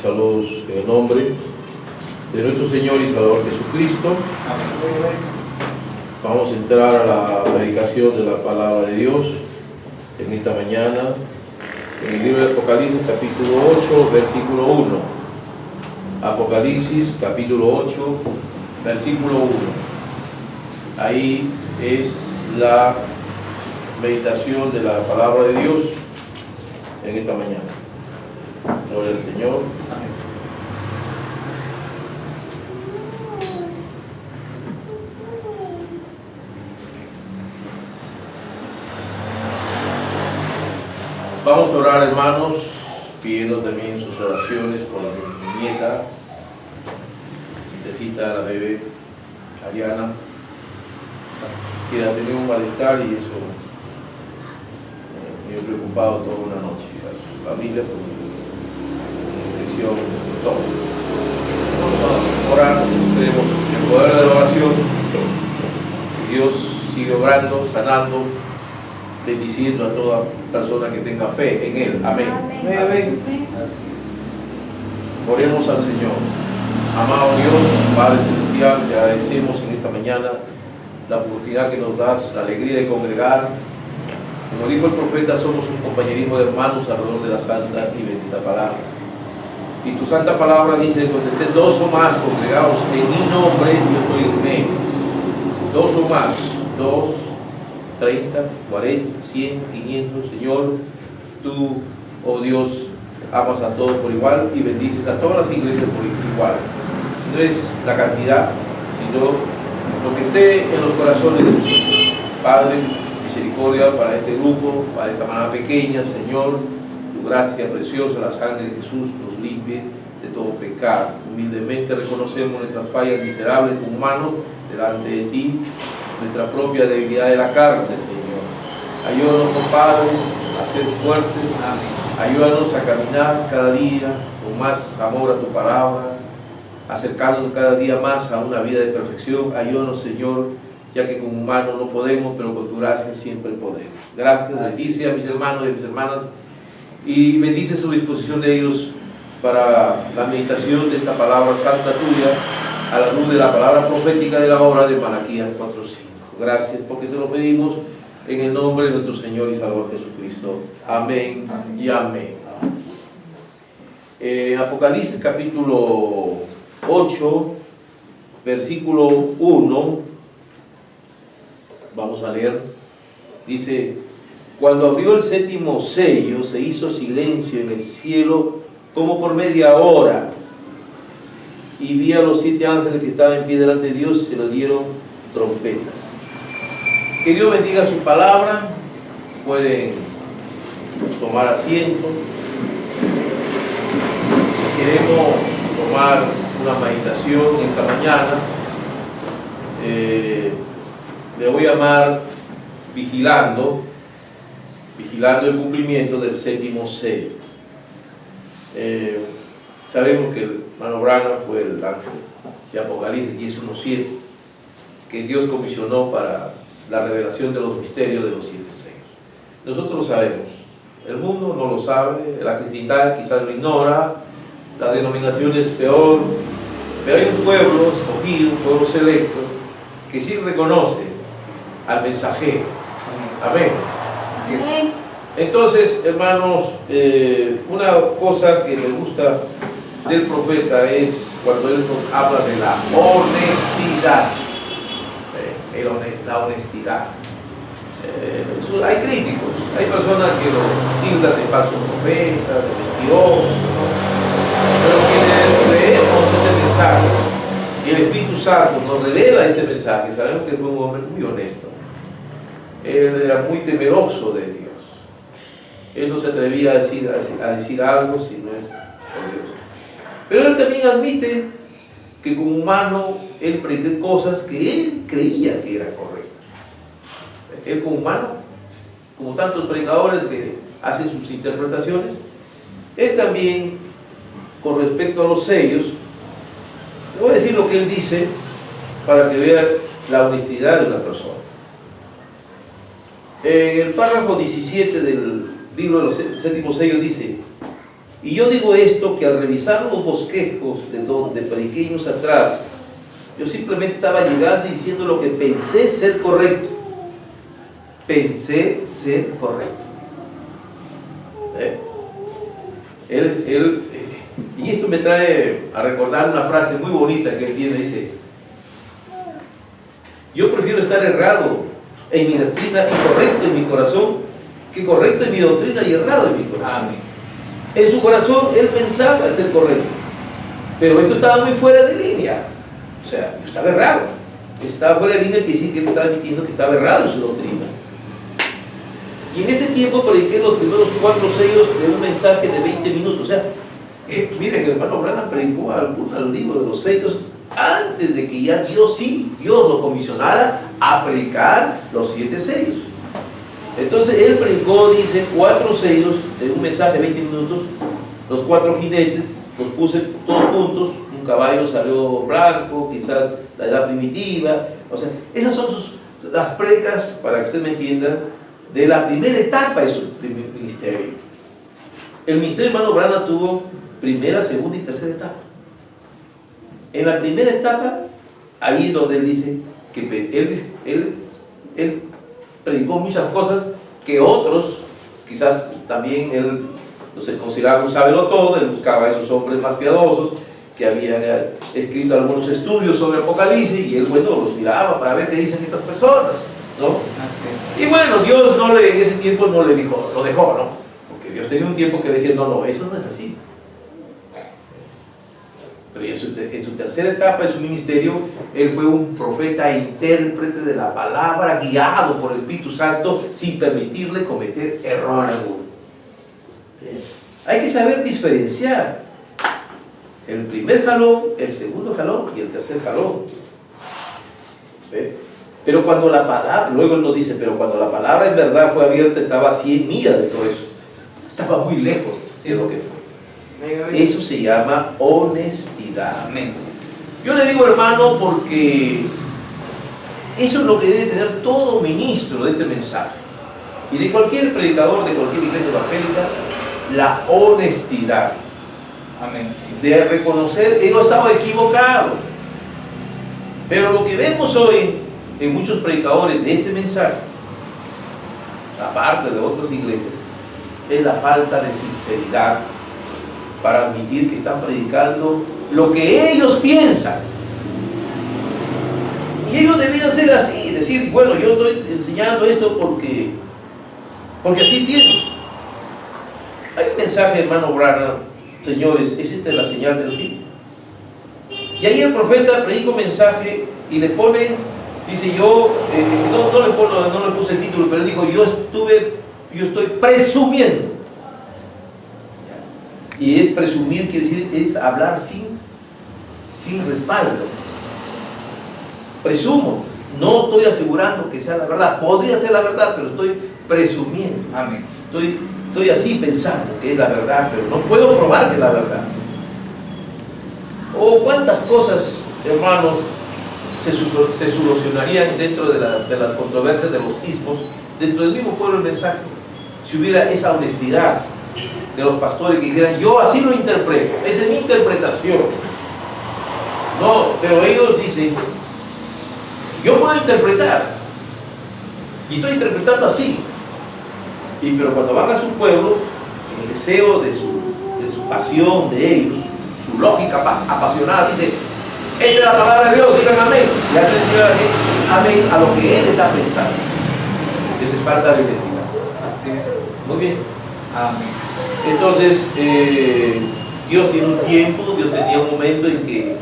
saludos en el nombre de nuestro Señor y Salvador Jesucristo. Vamos a entrar a la predicación de la palabra de Dios en esta mañana, en el libro de Apocalipsis, capítulo 8, versículo 1. Apocalipsis, capítulo 8, versículo 1. Ahí es la meditación de la palabra de Dios en esta mañana. Gloria al Señor. Amén. Vamos a orar, hermanos, pidiendo también sus oraciones por mi nieta, necesita la bebé Ariana, que ha tenido un malestar y eso me ha preocupado toda una noche. A su familia por una infección, todo. Vamos a orar, tenemos el poder de la oración, que Dios sigue obrando, sanando, bendiciendo a toda persona que tenga fe en Él. Amén. Amén. Amén. Así es. Oremos al Señor. Amado Dios, Padre Celestial, te agradecemos en esta mañana la oportunidad que nos das, la alegría de congregar. Como dijo el profeta, somos un compañerismo de hermanos alrededor de la santa y bendita palabra. Y tu santa palabra dice, donde estén dos o más congregados en mi nombre, yo estoy en medio. Dos o más, 2, 30, 40, 100, 500, Señor, tú, oh Dios, amas a todos por igual y bendices a todas las iglesias por igual. No es la cantidad, sino lo que esté en los corazones de tus hijos. Padre, misericordia para este grupo, para esta manada pequeña, Señor, tu gracia preciosa, la sangre de Jesús nos limpie de todo pecado. Humildemente reconocemos nuestras fallas miserables como humanos delante de ti, nuestra propia debilidad de la carne, Señor. Ayúdanos, oh Padre, a ser fuertes. Amén. Ayúdanos a caminar cada día con más amor a tu palabra, acercándonos cada día más a una vida de perfección. Ayúdanos, Señor, ya que como humanos no podemos, pero con tu gracia siempre podemos. Gracias, bendice a mis hermanos y a mis hermanas y bendice su disposición de ellos para la meditación de esta palabra santa tuya, a la luz de la palabra profética de la obra de Malaquías 4:5. Gracias porque te lo pedimos en el nombre de nuestro Señor y Salvador Jesucristo. Amén, amén. Y amén. Apocalipsis capítulo 8, versículo 1, vamos a leer, dice: cuando abrió el séptimo sello, se hizo silencio en el cielo como por media hora, y vi a los 7 ángeles que estaban en pie delante de Dios y se les dieron trompetas. Que Dios bendiga su palabra. Pueden tomar asiento. Queremos tomar una meditación esta mañana. Le voy a llamar vigilando el cumplimiento del séptimo sello. Sabemos que el hermano Branham fue el ángel de Apocalipsis 10:1-7 que Dios comisionó para la revelación de los misterios de los 7 sellos. Nosotros lo sabemos, el mundo no lo sabe, la cristiandad quizás lo ignora, la denominación es peor, pero hay un pueblo escogido, un pueblo selecto, que sí reconoce al mensajero. Amén. Así es. Entonces, hermanos, una cosa que me gusta del profeta es cuando él nos habla de la honestidad. La honestidad. Hay críticos, hay personas que lo tildan de falso profeta, de mentiroso, ¿no? Pero quienes leemos ese mensaje y el Espíritu Santo nos revela este mensaje, sabemos que fue un hombre muy honesto. Él era muy temeroso de Dios. Él no se atrevía a decir algo si no es por Dios. Pero él también admite que como humano él predicó cosas que él creía que eran correctas. Él como humano, como tantos predicadores que hacen sus interpretaciones, él también, con respecto a los sellos, le voy a decir lo que él dice para que vean la honestidad de una persona. En el párrafo 17 del libro de los séptimos sellos dice: Y yo digo esto, que al revisar los bosquejos de donde prediqué años atrás, yo simplemente estaba llegando y diciendo lo que pensé ser correcto. Pensé ser correcto. Y esto me trae a recordar una frase muy bonita que él tiene, dice: yo prefiero estar errado en mi doctrina y correcto en mi corazón, que correcto en mi doctrina y errado en mi corazón. Amén. En su corazón él pensaba ser correcto, pero esto estaba muy fuera de línea. O sea, yo estaba errado. Estaba fuera de línea, que sí, que él estaba admitiendo que estaba errado en su doctrina. Y en ese tiempo prediqué los primeros 4 sellos de un mensaje de 20 minutos. O sea, miren, el hermano Branham predicó al libro de los sellos antes de que ya Dios lo comisionara a predicar los 7 sellos. Entonces él predicó, dice, 4 sellos de un mensaje de 20 minutos, los 4 jinetes, los puse todos juntos, un caballo salió blanco, quizás la edad primitiva. O sea, esas son las predicas, para que usted me entienda, de la primera etapa de su ministerio. El ministerio de hermano Branham tuvo primera, segunda y tercera etapa. En la primera etapa, ahí donde él dice que él predicó muchas cosas que otros, quizás también él no se consideraba un sabelotodo, él buscaba a esos hombres más piadosos que habían escrito algunos estudios sobre Apocalipsis, y él, bueno, los miraba para ver qué dicen estas personas, ¿no? Y bueno, Dios en ese tiempo no le dijo, lo dejó, ¿no? Porque Dios tenía un tiempo que decía, no, eso no es así. Pero en su tercera etapa de su ministerio, él fue un profeta e intérprete de la palabra, guiado por el Espíritu Santo, sin permitirle cometer error alguno. ¿Sí? Hay que saber diferenciar el primer jalón, el segundo jalón y el tercer jalón. ¿Sí? Pero cuando la palabra, luego él nos dice, pero cuando la palabra en verdad fue abierta, estaba a 100 millas de todo eso. Estaba muy lejos de lo que fue. Eso se llama honestidad. Amén. Yo le digo, hermano, porque eso es lo que debe tener todo ministro de este mensaje y de cualquier predicador de cualquier iglesia evangélica: la honestidad. Amén. Sí. De reconocer, yo estaba equivocado. Pero lo que vemos hoy en muchos predicadores de este mensaje, aparte de otras iglesias, es la falta de sinceridad para admitir que están predicando lo que ellos piensan. Y ellos debían ser así, decir, bueno, yo estoy enseñando esto porque así pienso. Hay un mensaje, hermano Branham, señores, es esta la señal del fin. Y ahí el profeta predica un mensaje y le pone, dice, yo, no le puse el título, pero él dijo, yo estoy presumiendo. Y es presumir, quiere decir, es hablar sin respaldo. Presumo, no estoy asegurando que sea la verdad, podría ser la verdad, pero estoy presumiendo. Amén. Estoy así pensando que es la verdad, pero no puedo probar que es la verdad. O cuántas cosas, hermanos, se solucionarían dentro de las controversias de los ismos, dentro del mismo pueblo del mensaje, si hubiera esa honestidad de los pastores que dijeran, yo así lo interpreto, esa es mi interpretación. No, pero ellos dicen, yo puedo interpretar, y estoy interpretando así. Pero cuando van a su pueblo, el deseo de su pasión de ellos, su lógica apasionada, dice, esta es la palabra de Dios, digan amén. Y hacen decir amén a lo que él está pensando. Eso es falta de honestidad. Así es. Muy bien. Amén. Entonces, Dios tiene un tiempo, Dios tenía un momento en que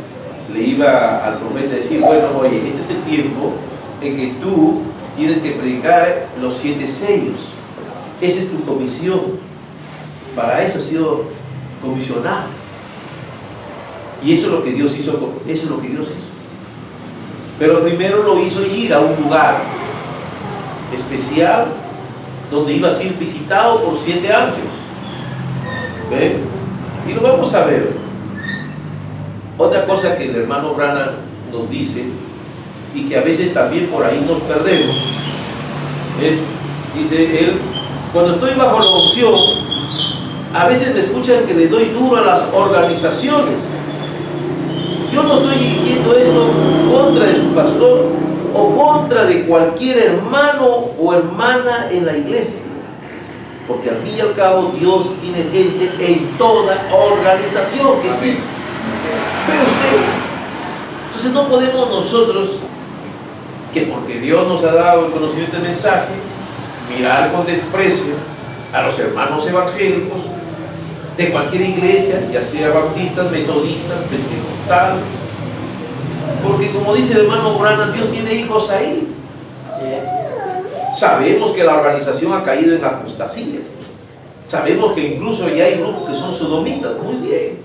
le iba al profeta a decir, bueno, oye, este es el tiempo en que tú tienes que predicar los 7 sellos. Esa es tu comisión. Para eso has sido comisionado. Y eso es lo que Dios hizo. Eso es lo que Dios hizo. Pero primero lo hizo ir a un lugar especial donde iba a ser visitado por 7 ángeles. ¿Ven? Y lo vamos a ver. Otra cosa que el hermano Branham nos dice, y que a veces también por ahí nos perdemos, es, dice él, cuando estoy bajo la unción, A veces me escuchan que le doy duro a las organizaciones. Yo no estoy dirigiendo esto contra de su pastor o contra de cualquier hermano o hermana en la iglesia. Porque al fin y al cabo Dios tiene gente en toda organización que existe. Pero entonces no podemos nosotros, que porque Dios nos ha dado el conocimiento del mensaje, mirar con desprecio a los hermanos evangélicos de cualquier iglesia, ya sea bautistas, metodistas, pentecostales, porque como dice el hermano Branham, Dios tiene hijos ahí. Sabemos que la organización ha caído en apostasía. Sabemos que incluso ya hay grupos que son sodomitas, muy bien.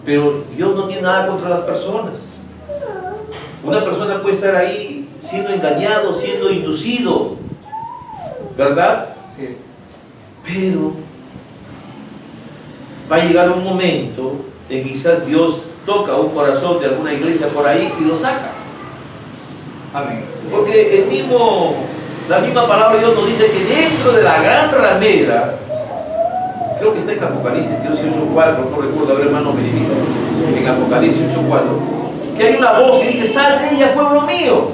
Pero Dios no tiene nada contra las personas. Una persona puede estar ahí siendo engañado, siendo inducido, ¿verdad? Sí. Pero va a llegar un momento en que quizás Dios toca un corazón de alguna iglesia por ahí y lo saca. Amén. Porque la misma palabra de Dios nos dice que dentro de la gran ramera, creo que está en Apocalipsis 18:4, no recuerdo, a ver, hermano, verifica, en Apocalipsis 8:4, que hay una voz que dice: sal de ella, pueblo mío.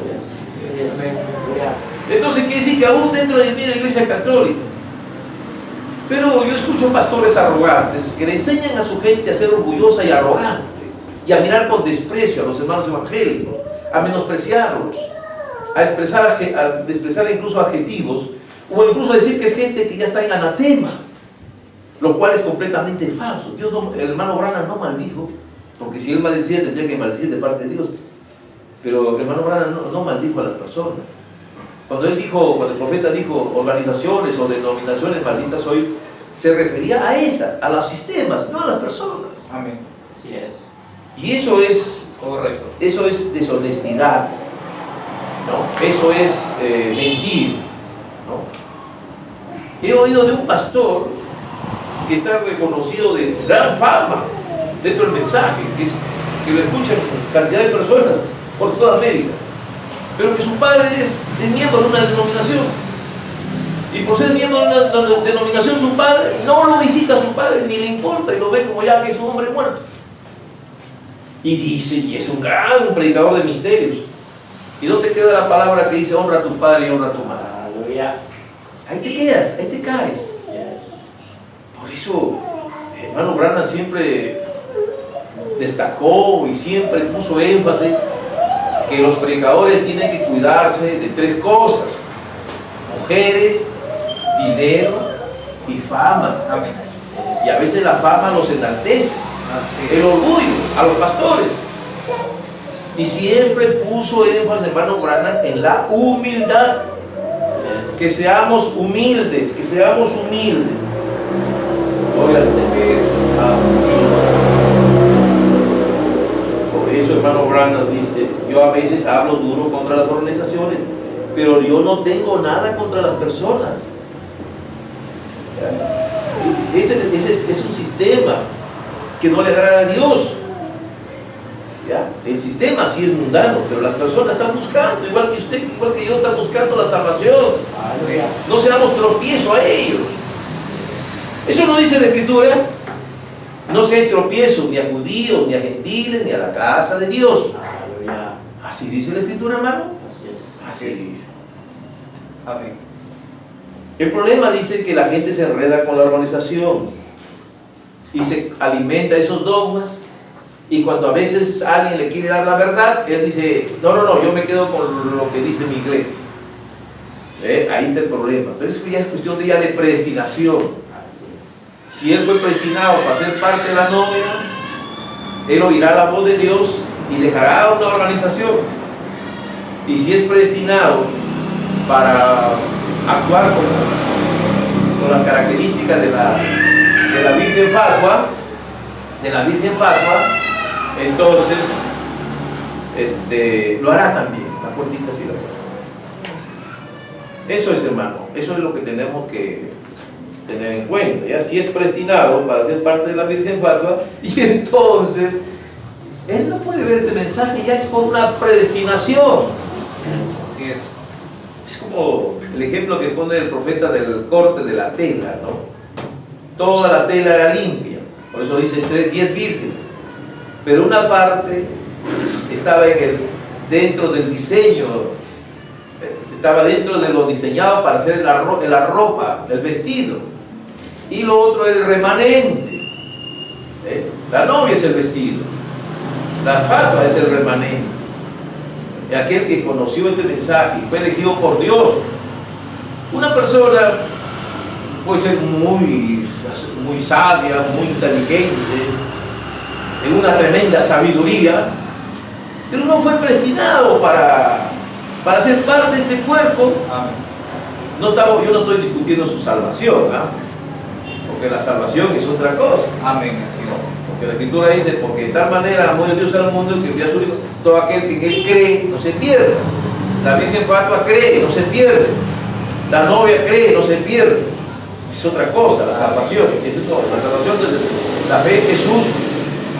Entonces quiere decir que aún dentro de la iglesia católica. Pero yo escucho pastores arrogantes que le enseñan a su gente a ser orgullosa y arrogante y a mirar con desprecio a los hermanos evangélicos, a menospreciarlos, a despreciar incluso adjetivos, o incluso a decir que es gente que ya está en anatema, lo cual es completamente falso. El hermano Branham no maldijo, porque si él maldecía tendría que maldecir de parte de Dios, pero el hermano Branham no maldijo a las personas. Cuando el profeta dijo organizaciones o denominaciones malditas hoy, se refería a esas, a los sistemas, no a las personas. Amén. Y eso es Correcto. Eso es deshonestidad, ¿no? Eso es mentir, ¿no? He oído de un pastor que está reconocido de gran fama dentro del mensaje, que lo escuchan cantidad de personas por toda América, pero que su padre es miembro de una denominación, y por ser miembro de una denominación su padre no lo visita a su padre, ni le importa, y lo ve como ya que es un hombre muerto. Y dice, y es un gran predicador de misterios. ¿Y dónde queda la palabra que dice honra a tu padre y honra a tu madre? Aleluya. Ahí te quedas, ahí te caes. Por eso, el hermano Branham siempre destacó y siempre puso énfasis que los predicadores tienen que cuidarse de tres cosas: mujeres, dinero y fama. Amén. Y a veces la fama los enaltece. Así El es. orgullo a los pastores. Y siempre puso énfasis, hermano Branham, en la humildad. Que seamos humildes, que seamos humildes. Gloria al Señor. Así es. Por eso, hermano Branham dice: yo a veces hablo duro contra las organizaciones, pero yo no tengo nada contra las personas. Ese es un sistema que no le agrada a Dios. ¿Ya? El sistema sí es mundano, pero las personas están buscando, igual que usted, igual que yo, están buscando la salvación. Aleluya. No seamos tropiezo a ellos. Eso no dice la Escritura: no seáis tropiezo ni a judíos, ni a gentiles, ni a la casa de Dios. Aleluya. Así dice la Escritura, hermano. Así es. Así dice. Amén. El problema dice que la gente se enreda con la organización y se alimenta de esos dogmas, y cuando a veces alguien le quiere dar la verdad, él dice: no, yo me quedo con lo que dice mi iglesia. Ahí está el problema. Pero es que ya es cuestión de predestinación. Si él fue predestinado para ser parte de la nómina, él oirá la voz de Dios y dejará una organización. Y si es predestinado para actuar con las características de la Virgen Fatua, entonces lo hará también. La puertita sí lo hará. Eso es, hermano, eso es lo que tenemos que tener en cuenta. ¿Ya? Si es predestinado para ser parte de la Virgen Fatua, y entonces él no puede ver este mensaje, ya es por una predestinación. Así es. Es como el ejemplo que pone el profeta del corte de la tela, ¿no? toda la tela era limpia, por eso dice 10 vírgenes, pero una parte estaba dentro del diseño, estaba dentro de lo diseñado para hacer la ropa, el vestido, y lo otro era el remanente. La novia es el vestido, la fatua es el remanente. Y aquel que conoció este mensaje y fue elegido por Dios. Una persona puede ser muy sabia, muy inteligente, de una tremenda sabiduría, pero no fue predestinado para ser parte de este cuerpo. Amén. Yo no estoy discutiendo su salvación, porque la salvación es otra cosa. Amén. Así es. Porque la Escritura dice, porque de tal manera amó Dios al mundo que envió a su Hijo, todo aquel que en él cree no se pierde. La Virgen Fatua cree, no se pierde. La novia cree, no se pierde. Es otra cosa, la salvación. La salvación de la fe en Jesús,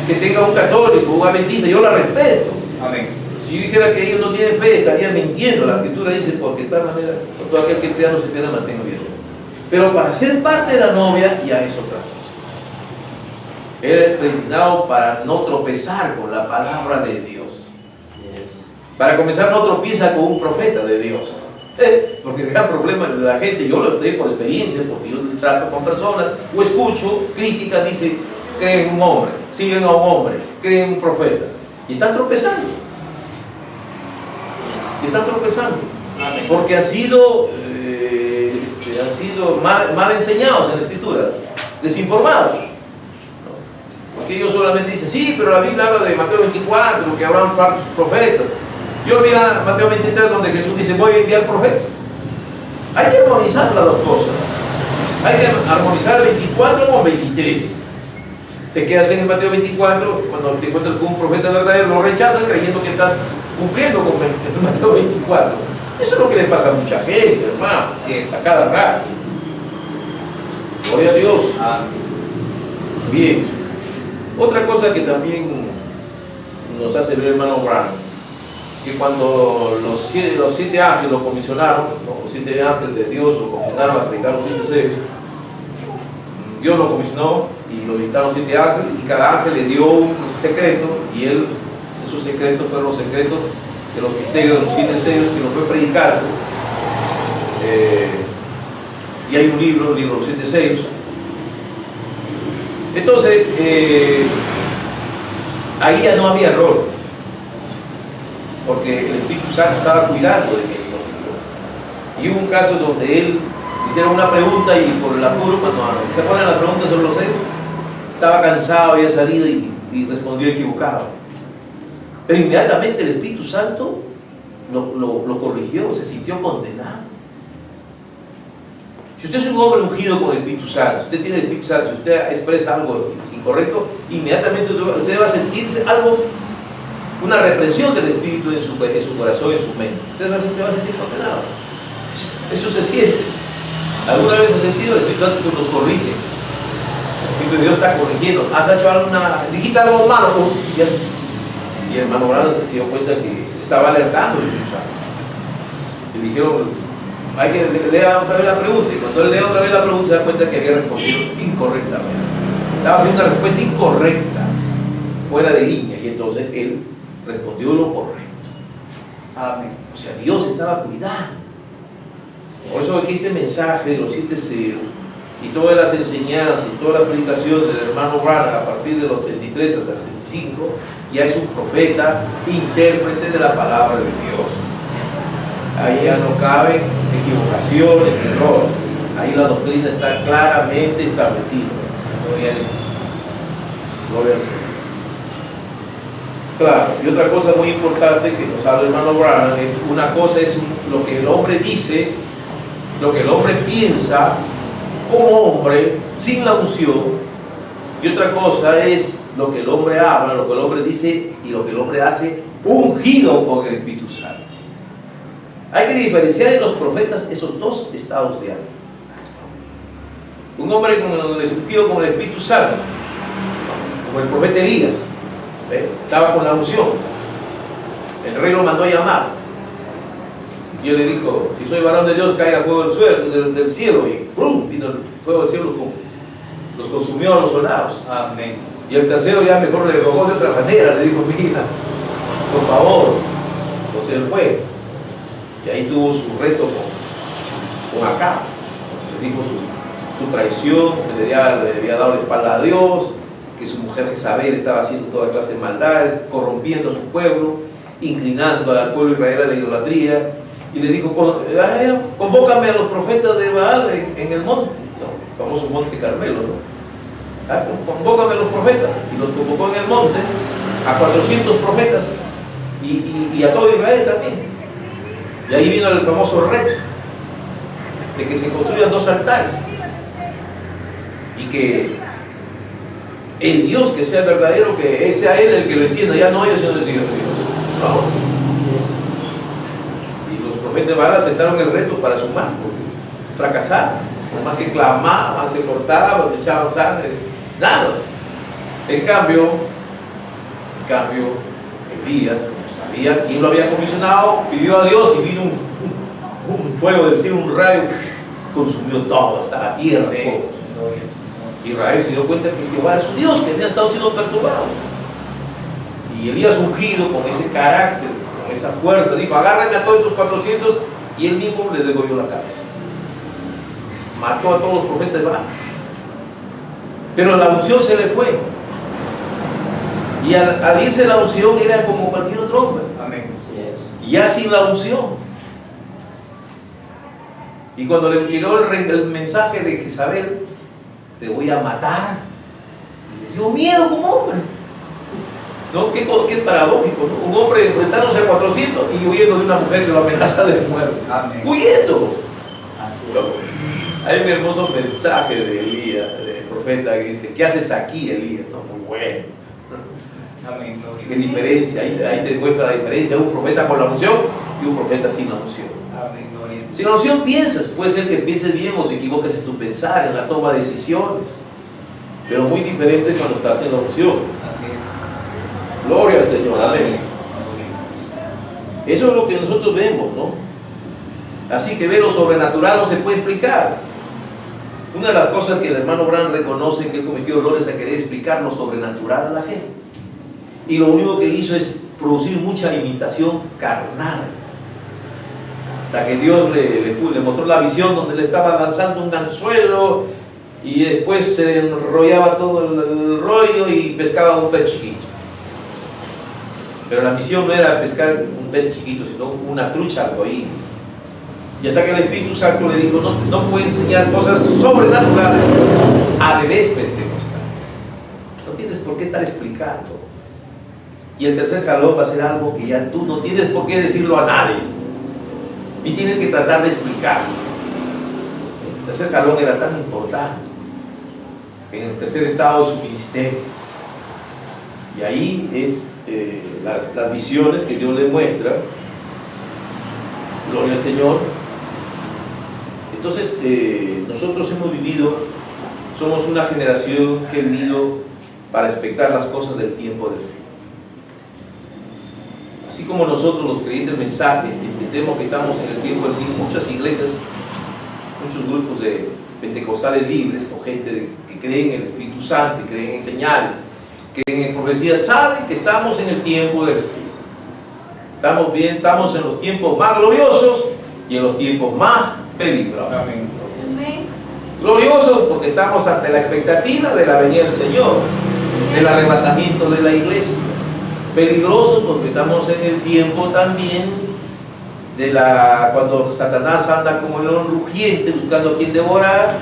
que tenga un católico, un adventista, yo la respeto. Amén. Si dijera que ellos no tienen fe, estaría mintiendo. La Escritura dice, porque de tal manera, todo aquel que crea no se pierda, mantenga bien. Pero para ser parte de la novia, ya es otra cosa. Él es predestinado para no tropezar con la palabra de Dios. Para comenzar, no tropieza con un profeta de Dios. Porque el gran problema de la gente, yo lo sé por experiencia, porque yo trato con personas, o escucho críticas, dice, creen en un hombre, siguen a un hombre, creen en un profeta. Y están tropezando. Porque han sido mal enseñados en la Escritura, desinformados. Porque ellos solamente dicen, sí, pero la Biblia habla de Mateo 24, que habrán profetas. Yo vi a Mateo 23 donde Jesús dice, voy a enviar profetas. Hay que armonizar las dos cosas. Hay que armonizar 24 con 23. Te quedas en el Mateo 24, cuando te encuentras con un profeta verdadero, lo rechazas creyendo que estás cumpliendo con el Mateo 24. Eso es lo que le pasa a mucha gente, hermano. Así es. A cada rato. Gloria a Dios. Bien. Otra cosa que también nos hace ver el hermano Branham, que cuando los siete ángeles lo comisionaron, ¿no? Los 7 ángeles de Dios lo comisionaron a predicar los 7 sellos, Dios lo comisionó y lo visitaron 7 ángeles, y cada ángel le dio un secreto, y esos secretos fueron los secretos de los misterios de los 7 sellos que nos fue predicando. Y hay un libro de los 7 sellos. Entonces, ahí ya no había error, porque el Espíritu Santo estaba cuidando de que y hubo un caso donde él hicieron una pregunta y por el apuro, cuando se ponen las preguntas sobre los sellos, estaba cansado, había salido y respondió equivocado. Pero inmediatamente el Espíritu Santo lo corrigió, se sintió condenado. Si usted es un hombre ungido con el Espíritu Santo, si usted tiene el Espíritu Santo, si usted expresa algo incorrecto, inmediatamente usted va a sentirse una reprensión del Espíritu en su corazón, en su mente. Usted va a sentir condenado. Eso se siente. ¿Alguna vez ha sentido? El Espíritu Santo nos corrige. El Espíritu de Dios está corrigiendo. ¿Has hecho dijiste algo malo? Y el hermano Branham se dio cuenta que estaba alertando el Espíritu Santo. Y dijeron, hay que leer otra vez la pregunta, y cuando él lee otra vez la pregunta se da cuenta que había respondido incorrectamente. Estaba haciendo una respuesta incorrecta, fuera de línea, y entonces él respondió lo correcto. Amén. O sea, Dios estaba cuidando. Por eso aquí este mensaje de los 7 sellos y todas las enseñanzas y toda la predicación del hermano Branham a partir de los 63 hasta el 65 ya es un profeta, intérprete de la palabra de Dios. Ahí ya no caben equivocaciones, errores. Ahí la doctrina está claramente establecida. Gloria a Dios. Gloria a Dios. Claro, y otra cosa muy importante que nos habla el hermano Branham es, una cosa es lo que el hombre dice, lo que el hombre piensa como hombre, sin la unción, y otra cosa es lo que el hombre habla, lo que el hombre dice y lo que el hombre hace, ungido con el Espíritu Santo. Hay que diferenciar en los profetas esos dos estados de alma. Un hombre ungido con el Espíritu Santo, como el profeta Elías, estaba con la unción, el rey lo mandó a llamar y él le dijo, si soy varón de Dios, caiga fuego del cielo, y ¡prum! Vino el fuego del cielo. los consumió a los soldados. Amén. Y el tercero ya mejor le rogó de otra manera, le dijo, mira, por favor. Entonces él fue. Y ahí tuvo su reto con Acab. Le dijo su traición, que le había dado la espalda a Dios, que su mujer Jezabel estaba haciendo toda clase de maldades, corrompiendo a su pueblo, inclinando al pueblo de Israel a la idolatría. Y le dijo, convócame a los profetas de Baal en el monte, ¿no? El famoso monte Carmelo, ¿no? Convócame a los profetas. Y los convocó en el monte a 400 profetas y a todo Israel también. Y ahí vino el famoso reto de que se construyan 2 altares y que el Dios que sea verdadero, que sea Él el que lo encienda, ya no ellos, sino el Dios. No. Y los profetas de Baal aceptaron el reto para sumar, porque fracasaron. Por más que clamaban, se cortaban, se echaban sangre, nada. En cambio, Elías, como sabía quién lo había comisionado, pidió a Dios y vino un fuego del cielo, un rayo, consumió todo, hasta la tierra. Israel se dio cuenta que Jehová era su Dios, que había estado siendo perturbado. Y Elías, ungido con ese carácter, con esa fuerza, dijo, agárrenme a todos estos 400, y él mismo les degolló la cabeza. Mató a todos los profetas de Baal. Pero la unción se le fue. Y al irse la unción era como cualquier otro hombre. Amén. Ya sin la unción. Y cuando le llegó el mensaje de Jezabel, te voy a matar, le dio miedo como hombre. ¿No? Qué paradójico, ¿no? Un hombre enfrentándose a 400 y huyendo de una mujer que lo amenaza de muerte. Amén. Huyendo. Así Hay un hermoso mensaje de Elías, del profeta, que dice, ¿qué haces aquí, Elías? No, muy bueno. Amén. Gloria. ¿Qué diferencia? Ahí te muestra la diferencia de un profeta con la unción y un profeta sin la unción. Amén. Gloria. Sin la unción piensas, puede ser que pienses bien o te equivoques en tu pensar, en la toma de decisiones, pero muy diferente cuando estás en la unción. Así es. Gloria al Señor, amén. Eso es lo que nosotros vemos, ¿no? Así que ver lo sobrenatural no se puede explicar. Una de las cosas que el hermano Branham reconoce que él cometió errores a querer explicar lo sobrenatural a la gente. Y lo único que hizo es producir mucha imitación carnal. Hasta que Dios le mostró la visión donde le estaba lanzando un anzuelo y después se enrollaba todo el rollo y pescaba un pez chiquito. Pero la misión no era pescar un pez chiquito, sino una trucha arcoíris. Y hasta que el Espíritu Santo le dijo, no puede enseñar cosas sobrenaturales a bebés pentecostales. No tienes por qué estar explicando. Y el tercer jalón va a ser algo que ya tú no tienes por qué decirlo a nadie. Ni tienes que tratar de explicarlo. El tercer jalón era tan importante en el tercer estado de su ministerio. Y ahí es las visiones que Dios le muestra. Gloria al Señor. Entonces, nosotros hemos vivido, somos una generación que ha vivido para expectar las cosas del tiempo del fin. Así como nosotros los creyentes del mensaje entendemos que estamos en el tiempo del fin, muchas iglesias, muchos grupos de pentecostales libres o gente que creen en el Espíritu Santo, que creen en señales, que en profecías, saben que estamos en el tiempo del fin. Estamos bien, estamos en los tiempos más gloriosos y en los tiempos más peligrosos. Amén. Gloriosos porque estamos ante la expectativa de la venida del Señor, del arrebatamiento de la iglesia. Peligrosos porque estamos en el tiempo también de cuando Satanás anda como el león rugiente buscando a quien devorar,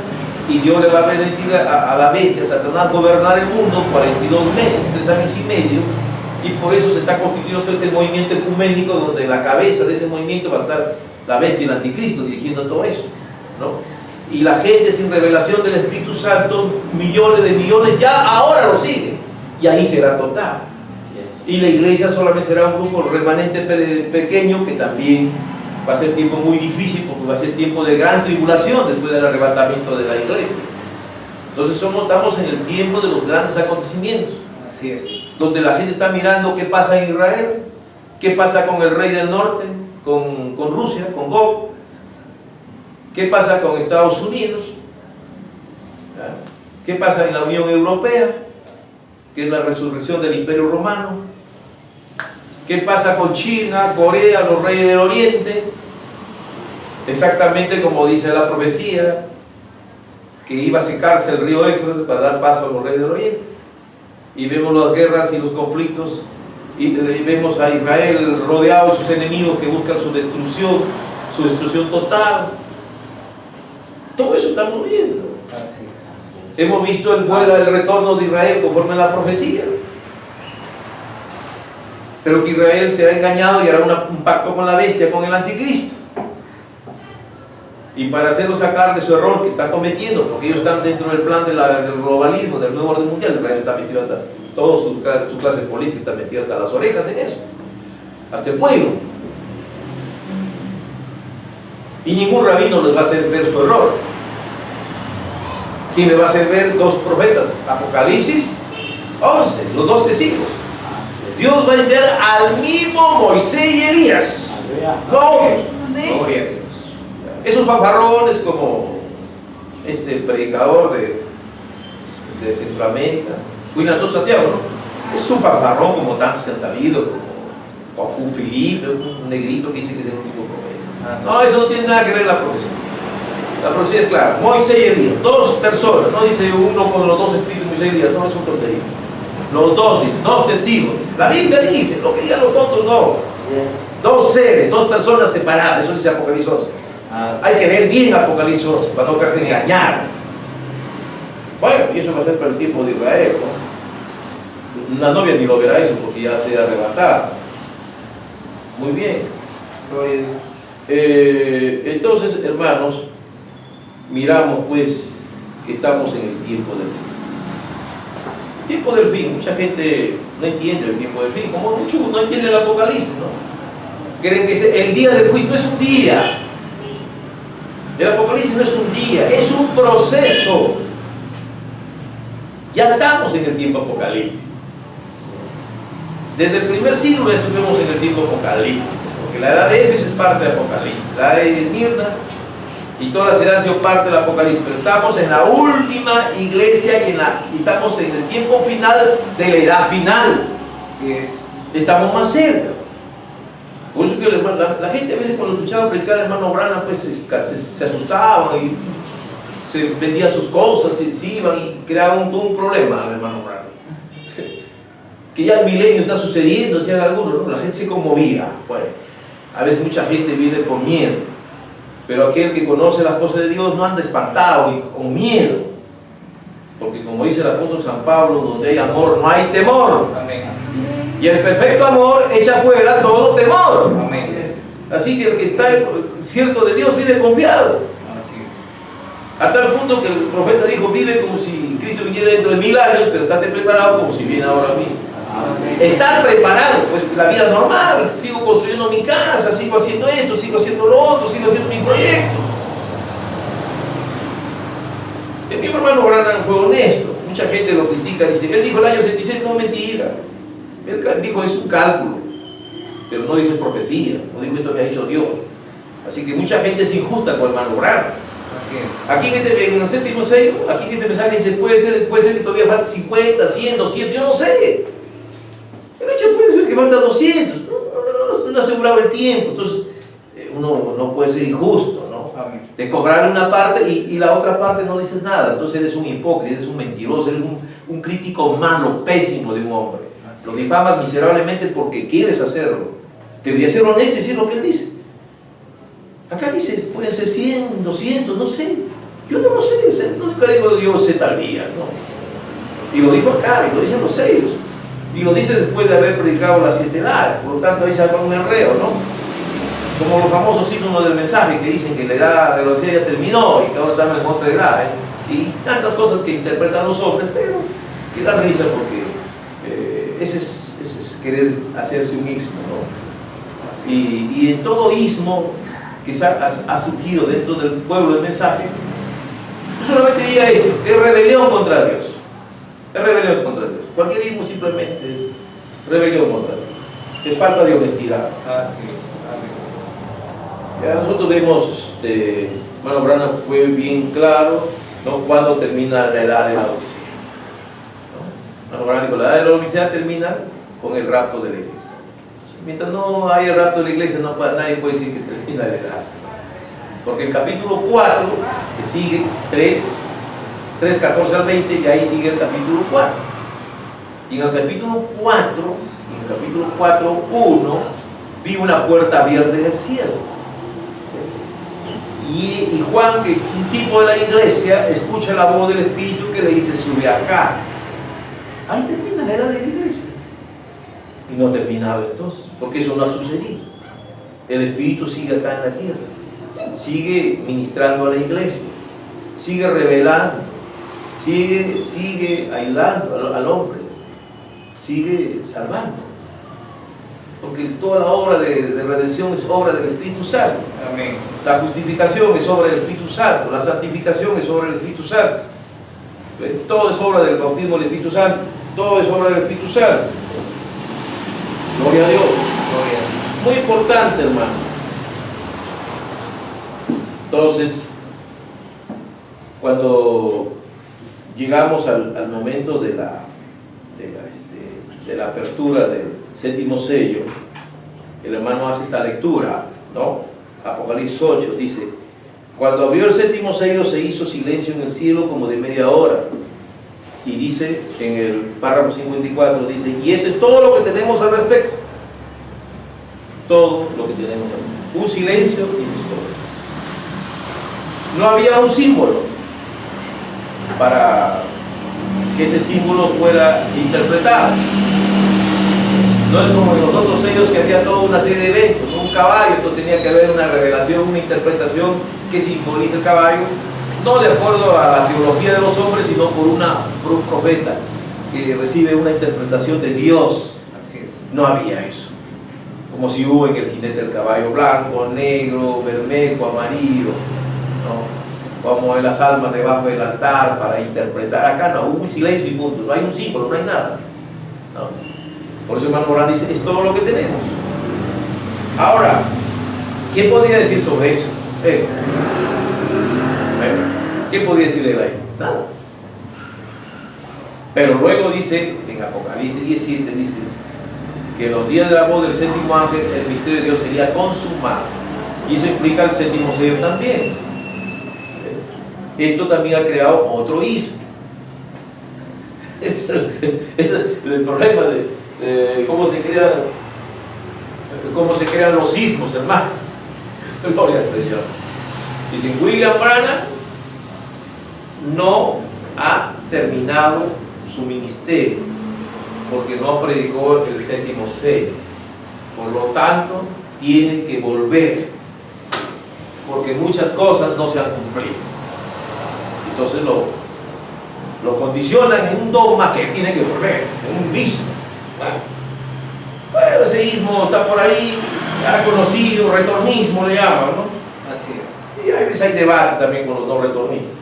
y Dios le va a permitir a la bestia, Satanás, gobernar el mundo 42 meses, 3 años y medio, y por eso se está constituyendo este movimiento ecuménico donde la cabeza de ese movimiento va a estar la bestia y el anticristo dirigiendo todo eso, ¿no? Y la gente sin revelación del Espíritu Santo, millones de millones, ya ahora lo siguen, y ahí será total. Y la iglesia solamente será un grupo remanente pequeño, que también va a ser tiempo muy difícil, porque va a ser tiempo de gran tribulación después del arrebatamiento de la iglesia. Entonces estamos en el tiempo de los grandes acontecimientos. Así es. Donde la gente está mirando qué pasa en Israel, qué pasa con el rey del norte, con Rusia, con Gog, qué pasa con Estados Unidos. ¿Qué pasa en la Unión Europea? Que es la resurrección del Imperio Romano. ¿Qué pasa con China, Corea, los reyes del Oriente? Exactamente como dice la profecía, que iba a secarse el río Éufrates para dar paso a los reyes del Oriente. Y vemos las guerras y los conflictos, y vemos a Israel rodeado de sus enemigos que buscan su destrucción total. Todo eso estamos viendo. Así es. Hemos visto el retorno de Israel conforme a la profecía. Pero que Israel será engañado y hará un pacto con la bestia, con el anticristo. Y para hacerlo sacar de su error que está cometiendo, porque ellos están dentro del plan del globalismo, del nuevo orden mundial, Israel está metido hasta, toda su clase política está metida hasta las orejas en eso, hasta el pueblo. Y ningún rabino les va a hacer ver su error. ¿Quién le va a hacer ver? Dos profetas, Apocalipsis 11, los dos testigos. Dios va a enviar al mismo Moisés y Elías. Dos. Gloria a Dios. Esos fanfarrones como este predicador de Centroamérica, William Santiago, ¿no? Es un fanfarrón como tantos que han sabido, como un Filipe, un negrito que dice que es el último profeta. No, eso no tiene nada que ver la profecía. La profecía es clara. Moisés y Elías, dos personas, no dice uno con los dos espíritus, Moisés y Elías, no, es un tontería. Los dos, dice, dos testigos. La Biblia dice, lo que digan los tontos no. Dos seres, dos personas separadas, eso dice Apocalipsis 11. Hay que ver bien Apocalipsis 11 para no quedarse engañar. Bueno, y eso va a ser para el tiempo de Israel, ¿no? La novia ni lo verá eso porque ya se arrebatará. Muy bien. Gloria a Dios. Entonces, hermanos, miramos pues que estamos en el tiempo del fin. Tiempo del fin, mucha gente no entiende el tiempo del fin, como muchos no entienden el Apocalipsis, ¿no? Creen que el día del juicio no es un día. El Apocalipsis no es un día, es un proceso. Ya estamos en el tiempo apocalíptico. Desde el primer siglo ya estuvimos en el tiempo apocalíptico, porque la edad de Éfeso es parte del Apocalipsis, la edad de Esmirna y todas las edades han sido parte del Apocalipsis, pero estamos en la última iglesia y estamos en el tiempo final de la edad final. Así es. Estamos más cerca. Por eso que la gente a veces cuando escuchaba predicar al hermano Branham pues se asustaban y se vendían sus cosas, se iban y creaban todo un problema al hermano Branham. Que ya el milenio está sucediendo, decían algunos, ¿no? La gente se conmovía. Bueno, a veces mucha gente vive con miedo, pero aquel que conoce las cosas de Dios no anda espantado ni con miedo, porque como dice el apóstol San Pablo, donde hay amor no hay temor. Amén. Y el perfecto amor echa fuera todo temor. Amén. Así que el que está cierto de Dios vive confiado. Así es. A tal punto que el profeta dijo, vive como si Cristo viniera dentro de 1000 años, pero estate preparado como si viene ahora mismo. Estar preparado, pues la vida normal, sigo construyendo mi casa, sigo haciendo esto, sigo haciendo lo otro, sigo haciendo mi proyecto. El mismo hermano Branham fue honesto, mucha gente lo critica, dice, él dijo el año 76, no, mentira. Él dijo es un cálculo, pero no dijo es profecía, no dijo esto me ha dicho Dios. Así que mucha gente es injusta con el hermano Branham. Así es. Aquí en el séptimo sello, aquí en este mensaje dice, puede ser que todavía falte 50, 100, 200, yo no sé. El hecho puede ser que falta 200, no aseguraba el tiempo, entonces uno no puede ser injusto, ¿no? Amén. De cobrar una parte y la otra parte no dices nada, entonces eres un hipócrita, eres un mentiroso, eres un crítico malo, pésimo de un hombre. Lo difamas miserablemente porque quieres hacerlo. Debería ser honesto y decir lo que él dice. Acá dice, pueden ser 100, 200, no sé. Yo no lo sé, nunca digo yo sé tal día, ¿no? Y lo dijo acá, y lo dicen los sellos. Y lo dice después de haber predicado las 7 edades, por lo tanto ahí se haga un enredo, ¿no? Como los famosos signos del mensaje que dicen que la edad de los 6 ya terminó y que ahora estamos en otra edad, y tantas cosas que interpretan los hombres, pero que da risa porque ese es querer hacerse un ismo, ¿no? Y en todo ismo que ha surgido dentro del pueblo del mensaje, yo solamente diría esto, es rebelión contra Dios. Es rebelión contra Dios. Cualquier ismo simplemente es rebelión contra Dios. Es falta de honestidad. Así es. Amén. Ya nosotros vemos, hermano Branham fue bien claro ¿no? Cuando termina la edad de la odisea, ¿no? La edad de la odisea termina con el rapto de la iglesia. Entonces, mientras no haya el rapto de la iglesia, nadie puede decir que termina la edad. Porque el capítulo 4, que sigue 3, 14 al 20, y ahí sigue el capítulo 4. Y en el capítulo 4, 1, vi una puerta abierta en el cielo. Y Juan, que es un tipo de la iglesia, escucha la voz del Espíritu que le dice: sube acá. Ahí termina la edad de la iglesia. Y no ha terminado entonces, porque eso no ha sucedido. El Espíritu sigue acá en la tierra, sigue ministrando a la iglesia, sigue revelando, sigue ayudando al hombre, sigue salvando. Porque toda la obra de redención es obra del Espíritu Santo. Amén. La justificación es obra del Espíritu Santo, la santificación es obra del Espíritu Santo. Todo es obra del bautismo del Espíritu Santo, todo es obra del Espíritu Santo. Gloria a Dios. Gloria. Muy importante, hermano. Entonces, cuando llegamos al momento de la apertura del séptimo sello, el hermano hace esta lectura, ¿no? Apocalipsis 8 dice: cuando abrió el séptimo sello se hizo silencio en el cielo como de media hora. Y dice en el párrafo 54, dice: y ese es todo lo que tenemos al respecto. Todo lo que tenemos al respecto. Un silencio histórico. No había un símbolo para que ese símbolo fuera interpretado. No es como en los otros sellos, que había toda una serie de eventos, un caballo, entonces tenía que haber una revelación, una interpretación que simboliza el caballo, no de acuerdo a la teología de los hombres, sino por un profeta que recibe una interpretación de Dios. Así es. No había eso, como si hubo en el jinete del caballo: blanco, negro, bermejo, amarillo, ¿no? Como en las almas debajo del altar para interpretar. Acá no, hubo un silencio y punto, no hay un símbolo, no hay nada, ¿no? Por eso el hermano Morán dice: es todo lo que tenemos. Ahora, ¿qué podría decir sobre eso? ¿Qué podría decir él ahí? Nada. Pero luego dice, en Apocalipsis 17, dice que en los días de la voz del séptimo ángel el misterio de Dios sería consumado. Y eso implica el séptimo sello también. Esto también ha creado otro ismo. Ese es el problema de cómo se crean los sismos, hermano. Gloria al Señor. Dicen: William Branham no ha terminado su ministerio porque no predicó el séptimo sello, por lo tanto tiene que volver porque muchas cosas no se han cumplido. Entonces lo condicionan en un dogma que tiene que volver, en un ismo. Bueno, ese ismo está por ahí, ya conocido, retornismo le llaman, ¿no? Así es. Y a veces hay debate también con los no retornistas.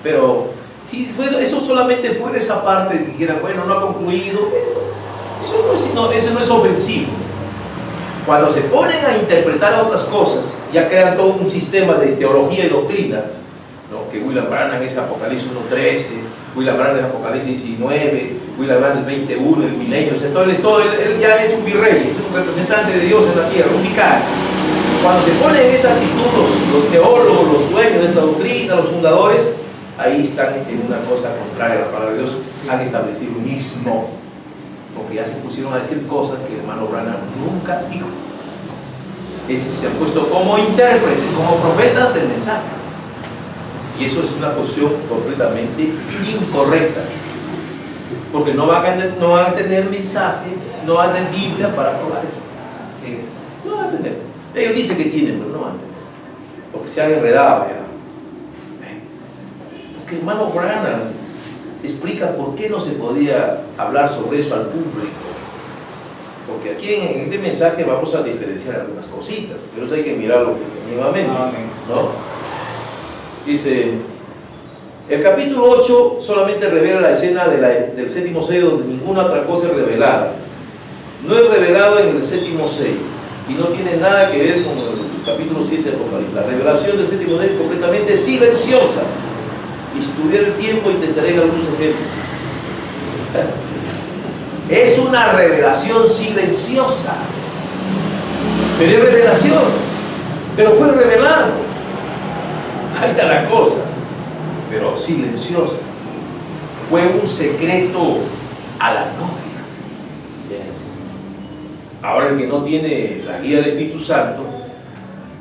Pero si eso solamente fuera esa parte que dijera: bueno, no ha concluido, eso no es ofensivo. Cuando se ponen a interpretar otras cosas, ya crean todo un sistema de teología y doctrina, ¿no? Que William Branham es Apocalipsis 1.13, William Branham es Apocalipsis 19, William Branham es 21, el milenio. Entonces él ya es un virrey, es un representante de Dios en la tierra, un vicario. Cuando se ponen en esa actitud los teólogos, los dueños de esta doctrina, los fundadores, ahí están en una cosa contraria a la palabra de Dios. Han establecido un ismo, porque ya se pusieron a decir cosas que el hermano Branham nunca dijo. Se han puesto como intérpretes, como profetas del mensaje. Y eso es una posición completamente incorrecta, porque no van a tener mensaje, no van a tener Biblia para probar eso. Así es. No van a tener. Ellos dicen que tienen, pero no van a tener, porque se han enredado ya. Porque el hermano Branham explica por qué no se podía hablar sobre eso al público. Porque aquí en este mensaje vamos a diferenciar algunas cositas, pero eso hay que mirarlo mínimamente, ¿no? Dice, el capítulo 8 solamente revela la escena del séptimo sello, donde ninguna otra cosa es revelada. No es revelado en el séptimo sello y no tiene nada que ver con capítulo 7 de Apocalipsis. La revelación del séptimo sello es completamente silenciosa. Y si tuviera el tiempo intentaré algunos ejemplos. Es una revelación silenciosa. Pero es revelación. Pero fue revelado. Ahí está la cosa. Pero silenciosa. Fue un secreto a la novia. Ahora el que no tiene la guía del Espíritu Santo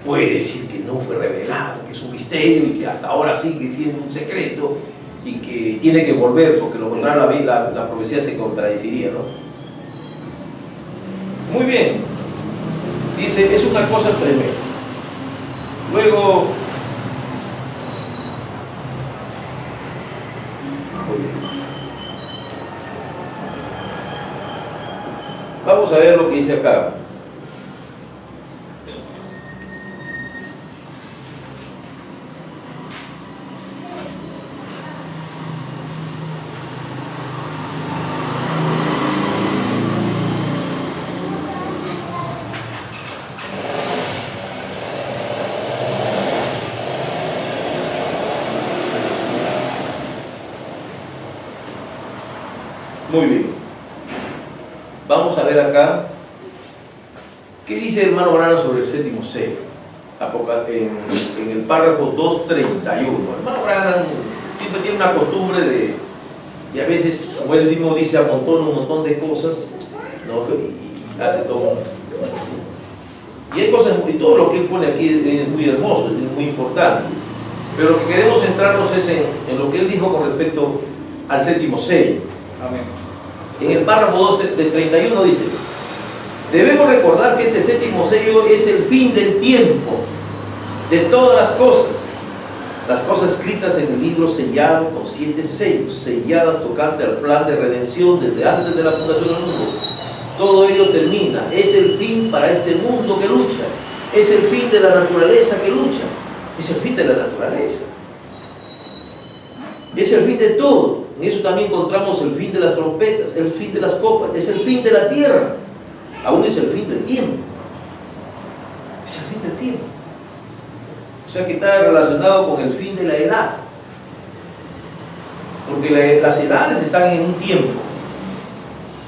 puede decir que no fue revelado, que es un misterio y que hasta ahora sigue siendo un secreto y que tiene que volver, porque lo contrario la profecía se contradeciría, ¿no? Muy bien. Dice, es una cosa tremenda. Luego, vamos a ver lo que dice acá. Muy bien. Vamos a ver acá qué dice el hermano Branham sobre el séptimo sello. En el párrafo 231. El hermano Branham siempre tiene una costumbre y a veces, como él mismo dice, amontona un montón de cosas, ¿no? Y hace todo. Y hay cosas, y todo lo que él pone aquí es muy hermoso, es muy importante. Pero lo que queremos centrarnos es en lo que él dijo con respecto al séptimo sello. Amén. En el párrafo 2 del 31 dice: debemos recordar que este séptimo sello es el fin del tiempo, de todas las cosas escritas en el libro sellado con 7 sellos, selladas tocante al plan de redención desde antes de la fundación del mundo. Todo ello termina, es el fin para este mundo que lucha, es el fin de la naturaleza que lucha, es el fin de la naturaleza, es el fin de todo. En eso también encontramos el fin de las trompetas, el fin de las copas, es el fin de la tierra, aún es el fin del tiempo, es el fin del tiempo. O sea que está relacionado con el fin de la edad, porque las edades están en un tiempo,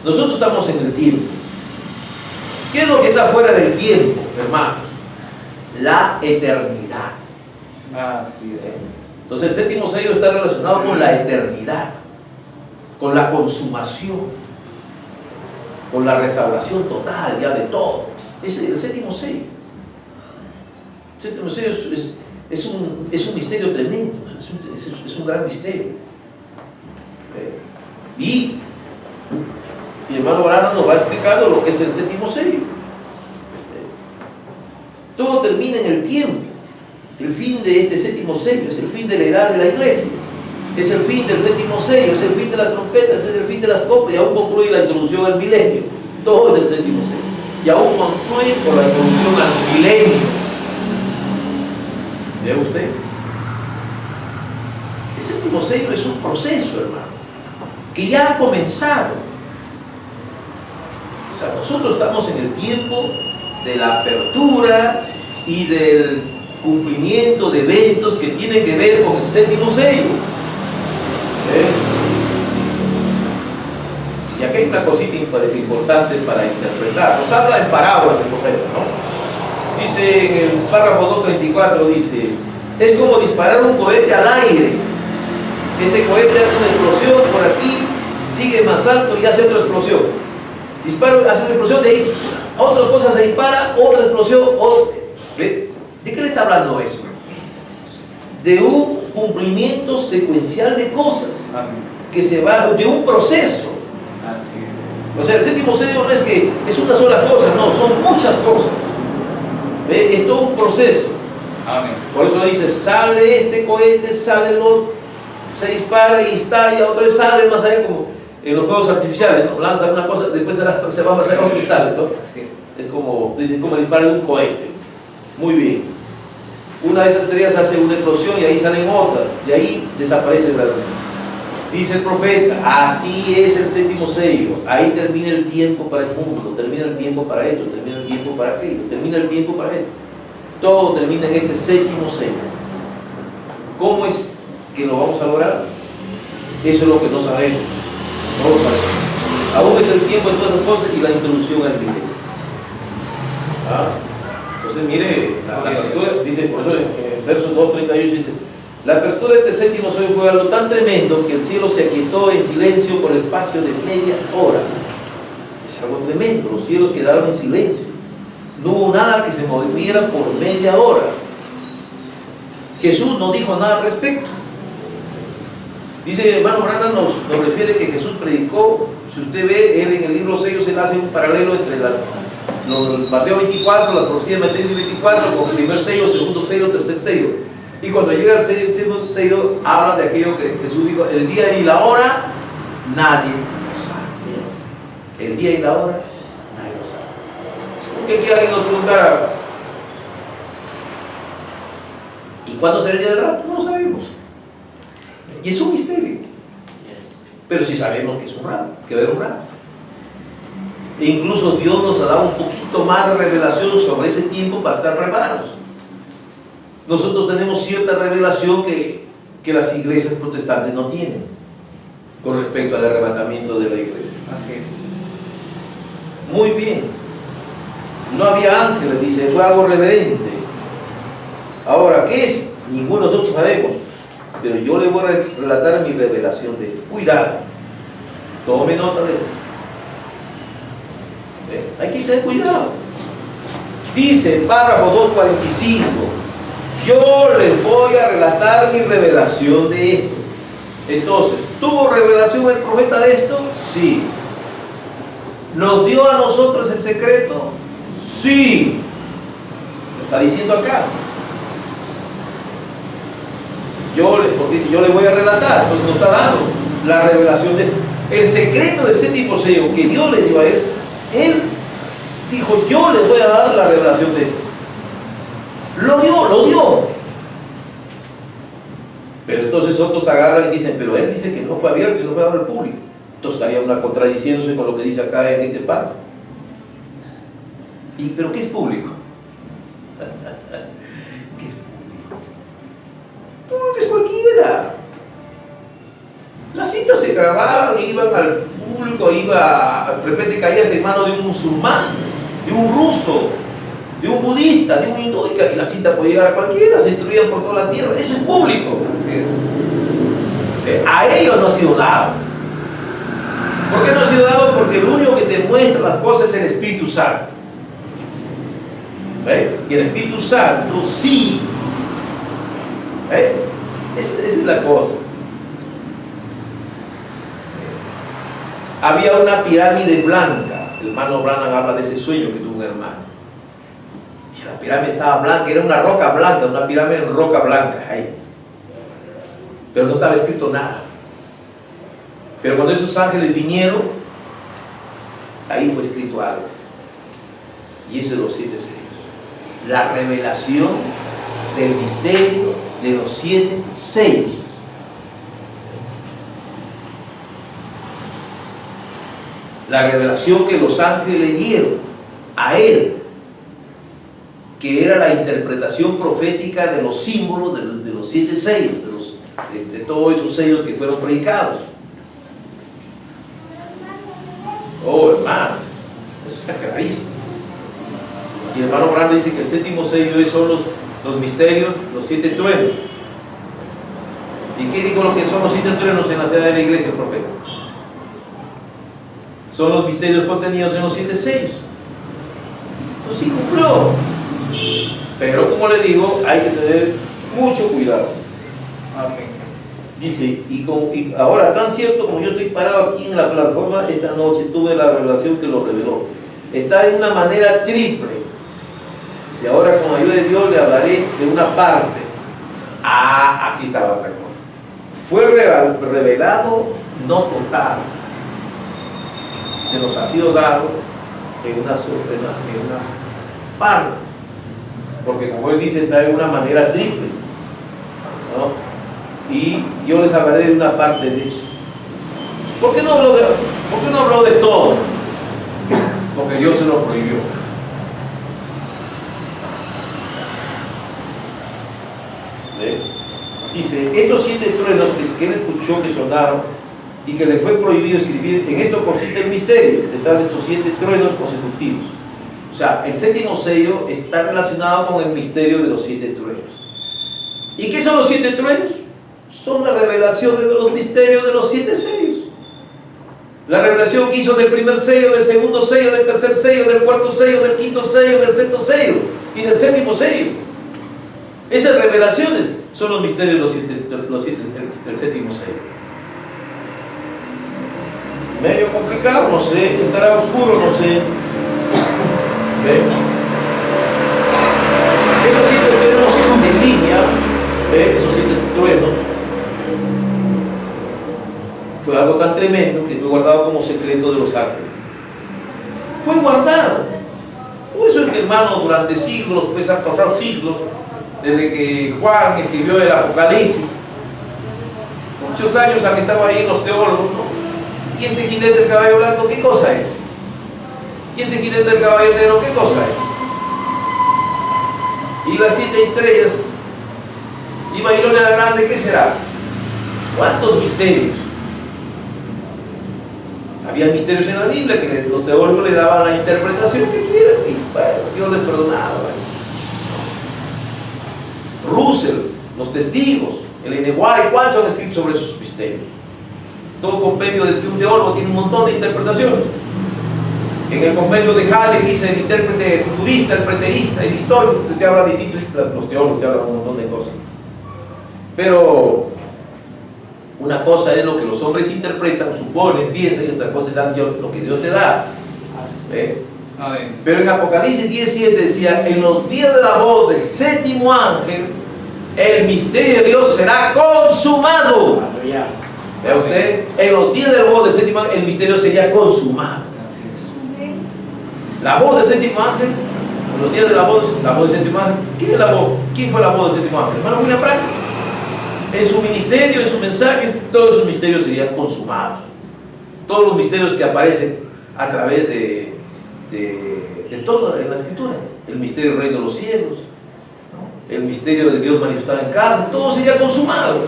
nosotros estamos en el tiempo. ¿Qué es lo que está fuera del tiempo, hermanos? La eternidad. Así es. Entonces el séptimo sello está relacionado con la eternidad, con la consumación, con la restauración total ya de todo. Es el séptimo sello. El séptimo sello es un misterio tremendo, es un gran misterio. Y el hermano Branham nos va explicando lo que es el séptimo sello. Todo termina en el tiempo. El fin de este séptimo sello es el fin de la edad de la iglesia, es el fin del séptimo sello, es el fin de las trompetas, es el fin de las copas, y aún concluye la introducción al milenio. Todo es el séptimo sello, y aún concluye por la introducción al milenio. ¿Ve usted? El séptimo sello es un proceso, hermano, que ya ha comenzado. O sea, nosotros estamos en el tiempo de la apertura y del cumplimiento de eventos que tienen que ver con el séptimo sello. Y aquí hay una cosita importante para interpretar. Nos habla en parábolas el profeta, ¿no? Dice en el párrafo 234, dice: es como disparar un cohete al aire. Este cohete hace una explosión por aquí, sigue más alto y hace otra explosión. Dispara, hace una explosión, de ahí otra cosa se dispara, otra explosión, otra. ¿De qué le está hablando eso? De un cumplimiento secuencial de cosas. Amén. Que se va de un proceso. Así es. O sea, el séptimo sello no es que es una sola cosa, no, son muchas cosas. Es todo un proceso. Amén. Por eso dice: sale este cohete, sale el otro, se dispara y estalla, otra vez sale más allá, como en los juegos artificiales, ¿no? Lanza una cosa, después se va a pasar a otro y sale, ¿no? Así es. Es como disparar de un cohete. Muy bien. Una de esas estrellas hace una explosión y ahí salen otras, y ahí desaparece realmente. Dice el profeta: así es el séptimo sello, ahí termina el tiempo para el mundo, termina el tiempo para esto, termina el tiempo para aquello, termina el tiempo para esto. Todo termina en este séptimo sello. ¿Cómo es que lo vamos a lograr? Eso es lo que no sabemos. No lo sabemos. Aún es el tiempo de todas las cosas y la introducción al milenio. Entonces, mire, la apertura, dice, por eso en el verso 2:38 dice: la apertura de este séptimo sello fue algo tan tremendo que el cielo se aquietó en silencio por el espacio de media hora. Es algo tremendo, los cielos quedaron en silencio. No hubo nada que se moviera por media hora. Jesús no dijo nada al respecto. Dice el hermano Branham, nos refiere que Jesús predicó. Si usted ve, él en el libro sellos, él hace un paralelo entre Mateo 24, la profecía de Mateo 24, con el primer sello, segundo sello, tercer sello. Y cuando llega al segundo sello, habla de aquello que Jesús dijo: el día y la hora, nadie lo sabe. El día y la hora, nadie lo sabe. ¿Por qué aquí alguien nos preguntara: ¿y cuándo será el día del rapto? No lo sabemos. Y es un misterio. Pero sí sabemos que es un rapto, que va a haber un rapto. E incluso Dios nos ha dado un poquito más de revelación sobre ese tiempo para estar preparados. Nosotros tenemos cierta revelación que las iglesias protestantes no tienen con respecto al arrebatamiento de la iglesia. Así es. Muy bien. No había ángeles, dice, fue algo reverente. Ahora, ¿qué es? Ninguno de nosotros sabemos. Pero yo le voy a relatar mi revelación de esto. Cuidado. Tome nota de esto. Hay que tener cuidado. Dice, párrafo 245. Yo les voy a relatar mi revelación de esto. Entonces, ¿tuvo revelación el profeta de esto? Sí. ¿Nos dio a nosotros el secreto? Sí. Lo está diciendo acá. Porque dice, yo le voy a relatar. Entonces nos está dando la revelación de esto. El secreto del séptimo sello que Dios le dio a él dijo: yo les voy a dar la revelación de esto. Lo dio. Pero entonces otros agarran y dicen: pero él dice que no fue abierto y no fue dado al público. Entonces estaría contradiciéndose con lo que dice acá en este párrafo. ¿Pero qué es público? ¿Qué es público? Público es cualquiera. Las citas se grababan, iban al público, de repente caías de mano de un musulmán, de un ruso, de un budista, de un hindú, y la cita podía llegar a cualquiera, se distribuían por toda la tierra. Eso es público. Así es. A ellos no ha sido dado. ¿Por qué no ha sido dado? Porque el único que te muestra las cosas es el Espíritu Santo. Y el Espíritu Santo sí. Esa es la cosa. Había una pirámide blanca. El hermano Branham habla de ese sueño que tuvo un hermano. Y la pirámide estaba blanca, era una roca blanca, una pirámide en roca blanca ahí. Pero no estaba escrito nada. Pero cuando esos ángeles vinieron, ahí fue escrito algo. Y eso es los 7 sellos. La revelación del misterio de los 7 sellos. La revelación que los ángeles le dieron a él, que era la interpretación profética de los símbolos de los 7 sellos, de todos esos sellos que fueron predicados. Oh, hermano, eso está clarísimo. Y el hermano Branham dice que el séptimo sello son los misterios, los 7 truenos. ¿Y qué dijo lo que son los 7 truenos en la sede de la iglesia, el profeta? Son los misterios contenidos en los 7 sellos. Entonces sí cumplió. Pero como le digo, hay que tener mucho cuidado. Amén. Dice, y ahora tan cierto como yo estoy parado aquí en la plataforma, esta noche tuve la revelación que lo reveló. Está en una manera triple. Y ahora con ayuda de Dios le hablaré de una parte. Aquí estaba otra cosa. Fue revelado, no total. Se nos ha sido dado en una parte. Porque como él dice, está en una manera triple, ¿no? Y yo les hablaré de una parte de eso. ¿Por qué no habló de todo? Porque Dios se lo prohibió. ¿Ve? Dice, estos 7 truenos que él escuchó que sonaron y que le fue prohibido escribir, en esto consiste el misterio, detrás de estos 7 truenos consecutivos. O sea, el 7º sello está relacionado con el misterio de los 7 truenos. ¿Y qué son los 7 truenos? Son la revelación de los misterios de los 7 sellos. La revelación que hizo del primer sello, del segundo sello, del tercer sello, del cuarto sello, del quinto sello, del sexto sello y del 7º sello. Esas revelaciones son los misterios de los 7 del 7º sello. Medio complicado, no sé, estará oscuro, no sé. ¿Ve? Esos 7 truenos en línea, ¿ve? Esos 7 truenos, fue algo tan tremendo que fue guardado como secreto de los ángeles. Fue guardado. Por eso es que, hermano, durante siglos, pues han pasado siglos, desde que Juan escribió el Apocalipsis, muchos años han estado ahí los teólogos, ¿no? ¿Y este jinete del caballo blanco qué cosa es? ¿Y este jinete del caballo negro qué cosa es? ¿Y las 7 estrellas? ¿Y Babilonia la Grande qué será? ¿Cuántos misterios? Había misterios en la Biblia que los teólogos le daban la interpretación que quieran y bueno, Dios les perdonaba. Russell, los testigos, el N. White, ¿cuántos han escrito sobre esos misterios? Todo compendio de un teólogo tiene un montón de interpretaciones. En el compendio de Halley dice el intérprete futurista, el preterista, el histórico, te habla de distintos, los teólogos te hablan un montón de cosas. Pero una cosa es lo que los hombres interpretan, suponen, piensan, y otra cosa es lo que Dios te da. ¿Ve? Amén. Pero en Apocalipsis 17 decía, en los días de la voz del 7º ángel, el misterio de Dios será consumado. Aleluya. ¿Ve usted? En los días de la voz del 7º ángel, el misterio sería consumado. Así es. La voz del 7º ángel, en los días de la voz del 7º ángel, ¿quién es la voz? ¿Quién fue la voz del 7º ángel? Hermano William Branham. En su ministerio, en sus mensajes, todos esos misterios serían consumados. Todos los misterios que aparecen a través de todo en la Escritura. El misterio del reino de los cielos, ¿no? El misterio de Dios manifestado en carne, todo sería consumado.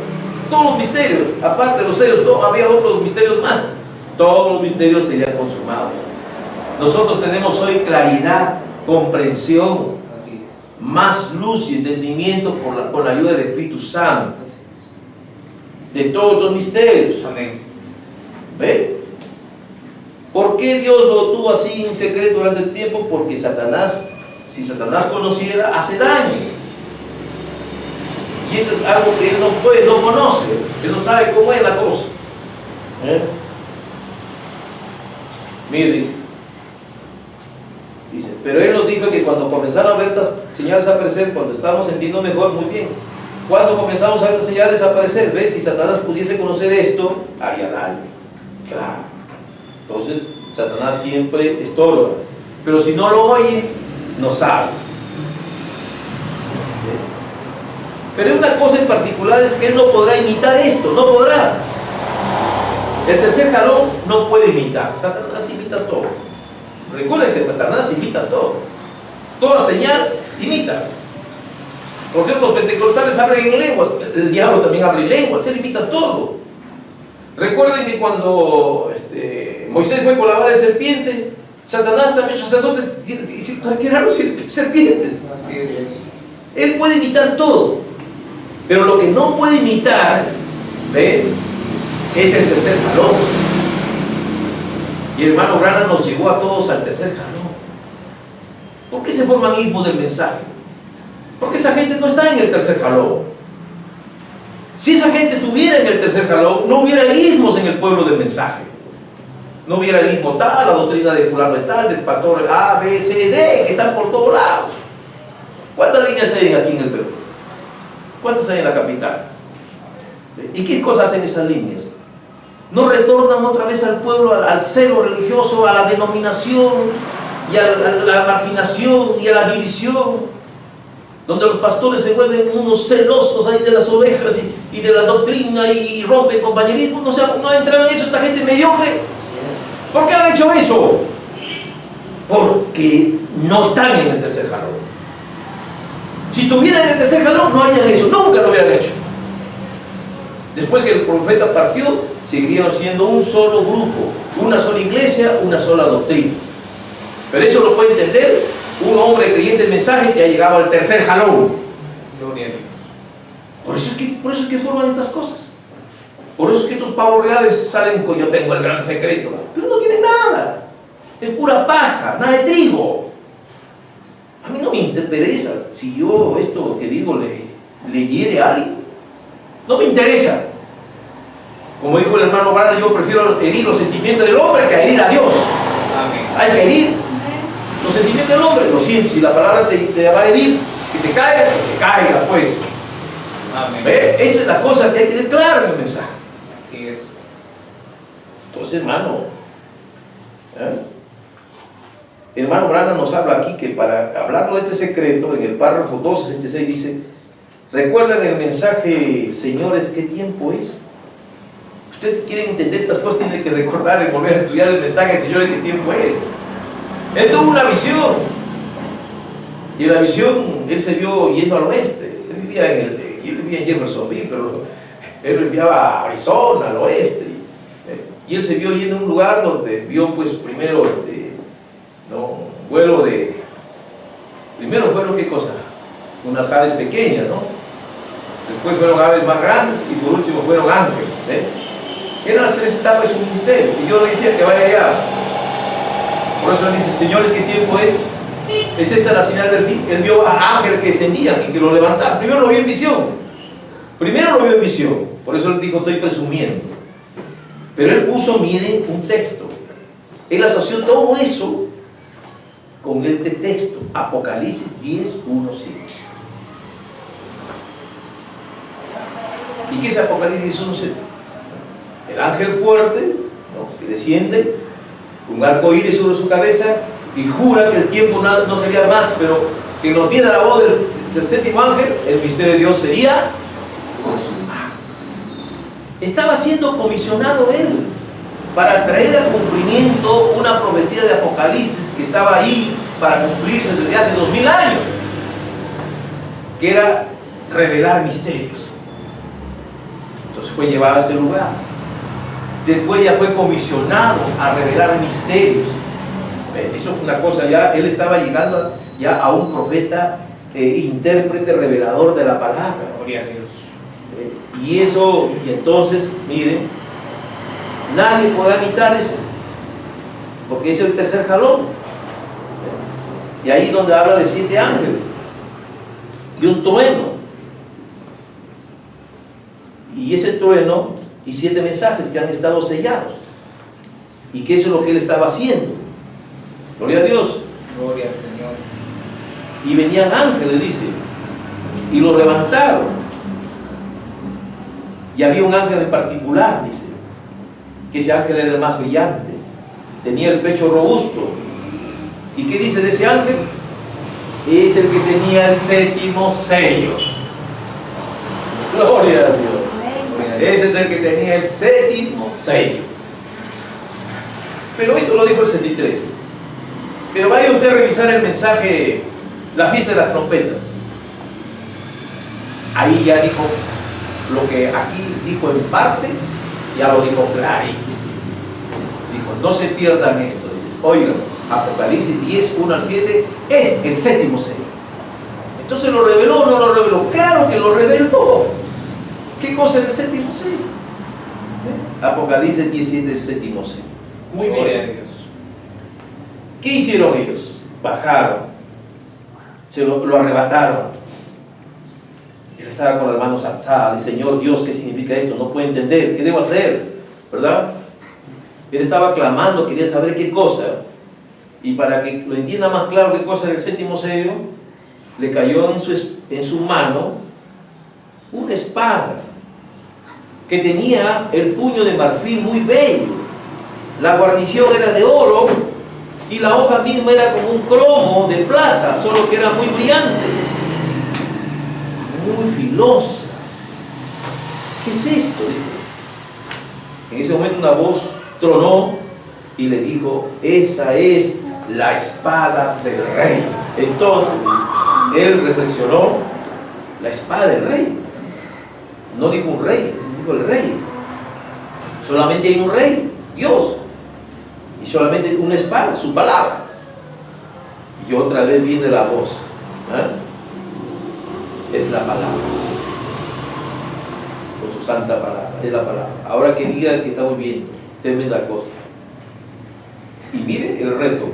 Todos los misterios, aparte de los sellos, había otros misterios más. Todos los misterios serían consumados. Nosotros tenemos hoy claridad, comprensión, Así es. más luz y entendimiento con la ayuda del Espíritu Santo Así es. de todos los misterios. Amén. ¿Ve? ¿Por qué Dios lo tuvo así en secreto durante el tiempo? Porque Satanás, si Satanás conociera, hace daño. Y eso es algo que él no conoce, él no sabe cómo es la cosa. Mire, dice, pero él nos dijo que cuando comenzaron a ver estas señales a aparecer, cuando estábamos sintiendo mejor, muy bien. Cuando comenzamos a ver estas señales a aparecer, ¿ves? Si Satanás pudiese conocer esto, haría daño. Claro. Entonces, Satanás siempre estorba. Pero si no lo oye, no sabe. Pero una cosa en particular es que él no podrá imitar esto, no podrá. El tercer jalón no puede imitar. Satanás imita todo. Recuerden que Satanás imita todo. Toda señal imita. Por ejemplo, los pentecostales hablan en lenguas. El diablo también habla en lenguas. Él imita todo. Recuerden que cuando Moisés fue con la vara de serpiente, Satanás también, sus sacerdotes tiraron serpientes. Así es. Él puede imitar todo. Pero lo que no puede imitar, ¿ve? Es el tercer jalón. Y el hermano Branham nos llevó a todos al tercer jalón. ¿Por qué se forman ismos del mensaje? Porque esa gente no está en el tercer jalón. Si esa gente estuviera en el tercer jalón, no hubiera ismos en el pueblo del mensaje. No hubiera el ismo tal, la doctrina de fulano de tal, del pastor A, B, C, D, que están por todos lados. ¿Cuántas líneas hay aquí en el Perú? ¿Cuántas hay en la capital? ¿Y qué cosas hacen esas líneas? No retornan otra vez al pueblo, al celo religioso, a la denominación y a la marginación y a la división, donde los pastores se vuelven unos celosos ahí de las ovejas y de la doctrina y rompen compañerismo. No entran en eso esta gente mediocre. ¿Por qué han hecho eso? Porque no están en el tercer jalón. Si estuvieran en el tercer jalón, no harían eso, nunca lo hubieran Después que el profeta partió, seguirían siendo un solo grupo, una sola iglesia, una sola doctrina. Pero eso lo puede entender un hombre creyente del mensaje que ha llegado al tercer jalón. Gloria a Dios. Por eso es que forman estas cosas. Por eso es que estos pavos reales salen con yo tengo el gran secreto. Pero no tienen nada. Es pura paja, nada de trigo. A mí no me interesa si yo esto que digo le hiere a alguien. No me interesa. Como dijo el hermano Branham, yo prefiero herir los sentimientos del hombre que herir a Dios. Amén. Hay que herir los sentimientos del hombre. Lo siento, si la palabra te va a herir, que te caiga, pues. Amén. ¿Ve? Esa es la cosa que hay que tener claro en el mensaje. Así es. Entonces, hermano, el hermano Branham nos habla aquí que para hablarlo de este secreto, en el párrafo 266 dice: ¿recuerdan el mensaje, señores, qué tiempo es? Ustedes quieren entender estas cosas, tienen que recordar y volver a estudiar el mensaje, señores, qué tiempo es. Él tuvo una visión, y en la visión él se vio yendo al oeste. Él vivía en Jeffersonville, pero él lo enviaba a Arizona, al oeste, y él se vio yendo a un lugar donde vio pues primero un vuelo de, primero fueron qué cosa, unas aves pequeñas, ¿no? Después fueron aves más grandes y por último fueron ángeles, eran las tres etapas de su ministerio, y yo le decía que vaya allá. Por eso él dice: señores, ¿qué tiempo es? Es esta la señal del fin. Él vio a ángeles que descendían y que lo levantaban. Primero lo vio en visión. Por eso él dijo: estoy presumiendo. Pero él puso, miren, un texto. Él asoció todo eso con este texto, Apocalipsis 10, 1, 5. ¿Y qué es Apocalipsis 1, 5? El ángel fuerte, ¿no?, que desciende con un arco iris sobre su cabeza y jura que el tiempo no sería más, pero que nos diera la voz del séptimo ángel, el misterio de Dios sería consumado. Estaba siendo comisionado él para traer a cumplimiento una profecía de Apocalipsis que estaba ahí para cumplirse desde hace 2000 años, que era revelar misterios. Entonces fue llevado a ese lugar. Después ya fue comisionado a revelar misterios. Eso es una cosa, ya él estaba llegando ya a un profeta, intérprete, revelador de la palabra. Gloria a Dios. Y entonces, miren, nadie podrá imitar eso, porque es el tercer jalón. Y ahí donde habla de 7 ángeles, de un trueno. Y ese trueno y 7 mensajes que han estado sellados. Y que eso es lo que él estaba haciendo. Gloria a Dios. Gloria al Señor. Y venían ángeles, dice, y lo levantaron. Y había un ángel en particular, dice, que ese ángel era el más brillante, tenía el pecho robusto. ¿Y qué dice de ese ángel? Es el que tenía el 7º sello. Gloria a Dios. Ese es el que tenía el 7º sello. Pero esto lo dijo el 73. Pero vaya usted a revisar el mensaje, la fiesta de las trompetas. Ahí ya dijo lo que aquí dijo en parte, ya lo dijo clarito. Dijo: no se pierdan esto. Oigan, Apocalipsis 10, 1 al 7 es el 7º sello. Entonces, ¿lo reveló o no lo reveló? Claro que lo reveló. ¿Qué cosa es el 7º sello? Apocalipsis 17, el 7º sello. Muy bien. Gloria a Dios. ¿Qué hicieron ellos? Bajaron, se lo arrebataron. Él estaba con las manos alzadas. Dice: Señor Dios, ¿qué significa esto? No puedo entender, ¿qué debo hacer? ¿Verdad? Él estaba clamando, quería saber qué cosa. Y para que lo entienda más claro qué cosa era el 7º sello, le cayó en su mano una espada que tenía el puño de marfil muy bello. La guarnición era de oro y la hoja misma era como un cromo de plata, solo que era muy brillante, muy filosa. ¿Qué es esto? En ese momento una voz tronó y le dijo: esa es la espada del rey. Entonces él reflexionó: la espada del rey. No dijo un rey, dijo el rey. Solamente hay un rey, Dios. Y solamente una espada, su palabra. Y otra vez viene la voz. Es la palabra. Con su santa palabra, es la palabra. Ahora que diga que estamos viendo, tremenda cosa. Y mire el reto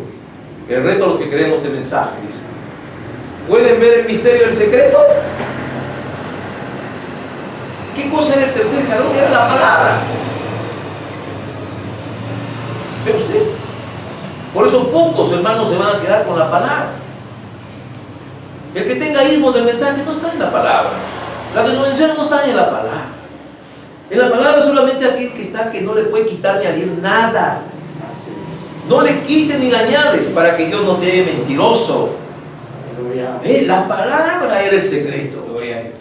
a los que creemos este mensaje, dice: ¿pueden ver el misterio del secreto? ¿Qué cosa era el tercer jalón? Era la palabra. ¿Ve usted? Por eso pocos hermanos se van a quedar con la palabra. El que tenga ismos del mensaje no está en la palabra. Las denominaciones no están en la palabra. En la palabra solamente aquel que está, que no le puede quitar ni añadir nada. No le quite ni le añades, para que Dios no te dé mentiroso. La palabra era el secreto. Gloria a Dios.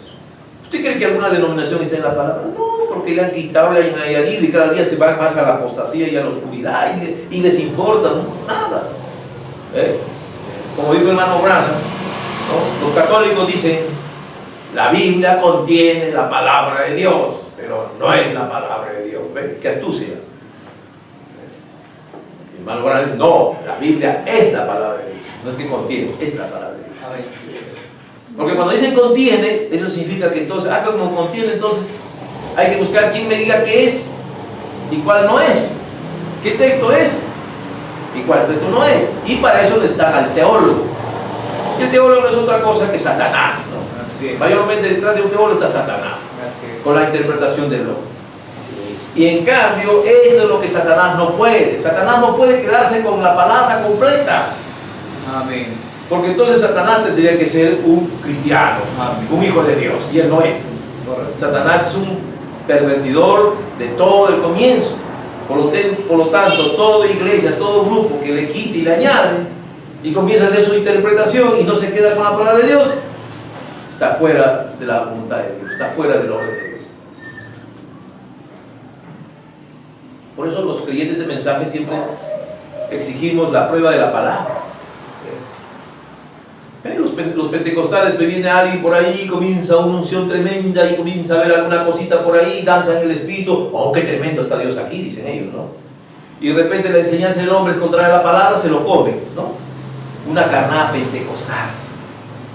¿Usted cree que alguna denominación está en la palabra? No, porque le han quitado, le han añadido, y cada día se van más a la apostasía y a la oscuridad, y les importa nada. Como dijo el hermano Branham, ¿no? Los católicos dicen: la Biblia contiene la palabra de Dios, pero no es la palabra de Dios. ¿Ve? ¡Qué astucia! El hermano Branham dice: no, la Biblia es la palabra de Dios. No es que contiene, es la palabra de Dios. Amén. Porque cuando dicen contiene, eso significa que entonces, como contiene, entonces hay que buscar quién me diga qué es y cuál no es, qué texto es y cuál texto no es. Y para eso le están al teólogo. Y el teólogo no es otra cosa que Satanás, ¿no? Así es. Mayormente detrás de un teólogo está Satanás, Así es. con la interpretación del loco. Y en cambio, esto es lo que Satanás no puede. Satanás no puede quedarse con la palabra completa. Amén. Porque entonces Satanás tendría que ser un cristiano, un hijo de Dios, y él no es. Correcto. Satanás es un pervertidor de todo el comienzo. Por lo tanto, toda iglesia, todo grupo que le quite y le añade y comienza a hacer su interpretación y no se queda con la palabra de Dios, está fuera de la voluntad de Dios, está fuera del orden de Dios. Por eso los creyentes de mensaje siempre exigimos la prueba de la palabra. Los pentecostales, me viene alguien por ahí, comienza una unción tremenda y comienza a ver alguna cosita por ahí, danza en el espíritu. Oh, qué tremendo está Dios aquí, dicen ellos, ¿no? Y de repente la enseñanza del hombre es contraria a la palabra, se lo comen, ¿no? Una carnada pentecostal.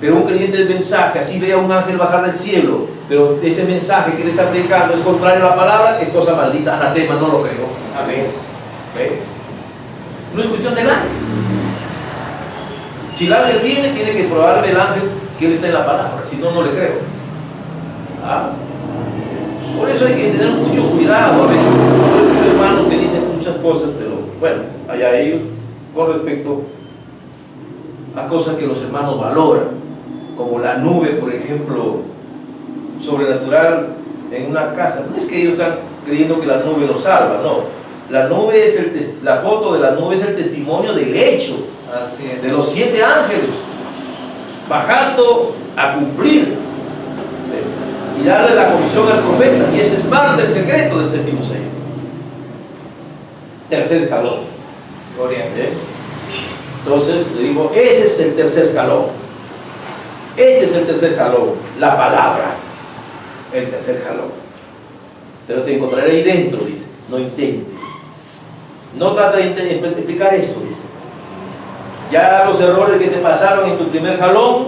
Pero un creyente del mensaje, así ve a un ángel bajar del cielo, pero ese mensaje que le está predicando es contrario a la palabra, es cosa maldita, anatema, no lo creo. Amén. ¿Ve? No es cuestión del ángel. Si el ángel viene, tiene que probarme el ángel que él está en la palabra, si no, no le creo. Por eso hay que tener mucho cuidado. A veces hay muchos hermanos que dicen muchas cosas, pero bueno, allá ellos, con respecto a cosas que los hermanos valoran, como la nube, por ejemplo, sobrenatural en una casa. No es que ellos están creyendo que la nube los salva, no. La nube es la foto de la nube es el testimonio del hecho. Así es. De los 7 ángeles bajando a cumplir y darle la comisión al profeta, y ese es parte del secreto del séptimo sello. Tercer jalón. Gloria a Dios. Entonces le digo, ese es el tercer jalón. Este es el tercer jalón, la palabra. El tercer jalón. Pero te encontraré ahí dentro, dice. No intentes. No trata de explicar esto, dice. Ya los errores que te pasaron en tu primer jalón,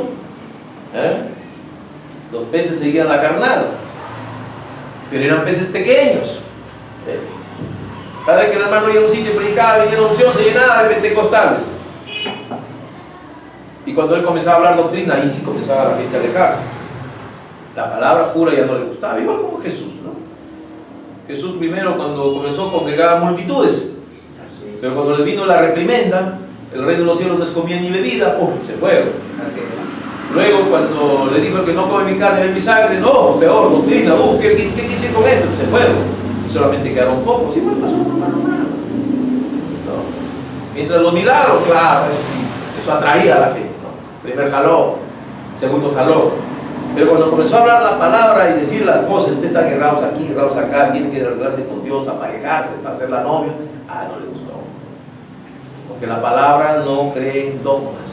los peces seguían la carnada, pero eran peces pequeños. Cada vez que el hermano iba a un sitio y predicaba, venía la unción, se llenaba de pentecostales. Y cuando él comenzaba a hablar doctrina, ahí sí comenzaba la gente a alejarse. La palabra pura ya no le gustaba, igual como Jesús, ¿no? Jesús primero, cuando comenzó, congregaba multitudes, pero cuando le vino la reprimenda, el reino de los cielos no es comida ni bebida, se fueron. Así es. Luego, cuando le dijo el que no come mi carne, ve mi sangre, no, peor, doctrina, ¿qué quise con esto? Se fueron. Y solamente quedaron pocos. Igual pasó con ¿no? Mientras los milagros, claro, eso atraía a la gente, ¿no? Primer jalón, segundo jalón. Pero cuando comenzó a hablar la palabra y decir las cosas, usted está guerrados aquí, guerrados acá, tiene que arreglarse con Dios, aparejarse para ser la novia, no le gustó. Porque la palabra no cree en dogmas.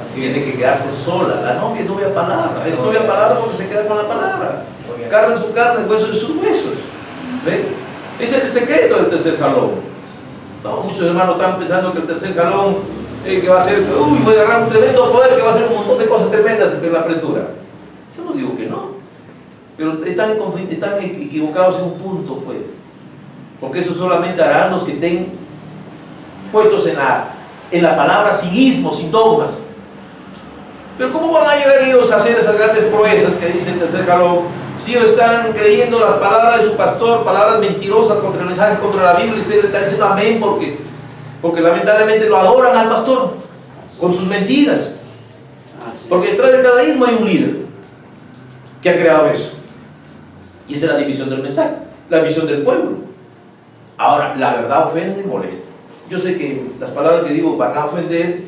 Así tiene que quedarse sola. La novia es novia palabra. Es novia palabra porque se queda con la palabra. cosa. Carne es su carne, hueso es sus huesos. ¿Ven? Ese es el secreto del tercer jalón. No, muchos hermanos están pensando que el tercer jalón que va a ser, uy, voy a agarrar un tremendo poder que va a hacer un montón de cosas tremendas en la apertura. Yo no digo que no, pero están equivocados en un punto, pues. Porque eso solamente harán los que estén puestos en la palabra sin ismos, sin dogmas. Pero ¿cómo van a llegar ellos a hacer esas grandes proezas que dice el tercer jalón? Si ellos están creyendo las palabras de su pastor, palabras mentirosas contra el mensaje, contra la Biblia, y ustedes están diciendo amén porque lamentablemente lo adoran al pastor con sus mentiras. Porque detrás de cada ismo hay un líder que ha creado eso. Y esa es la división del mensaje, la visión del pueblo. Ahora, la verdad ofende y molesta. Yo sé que las palabras que digo van a ofender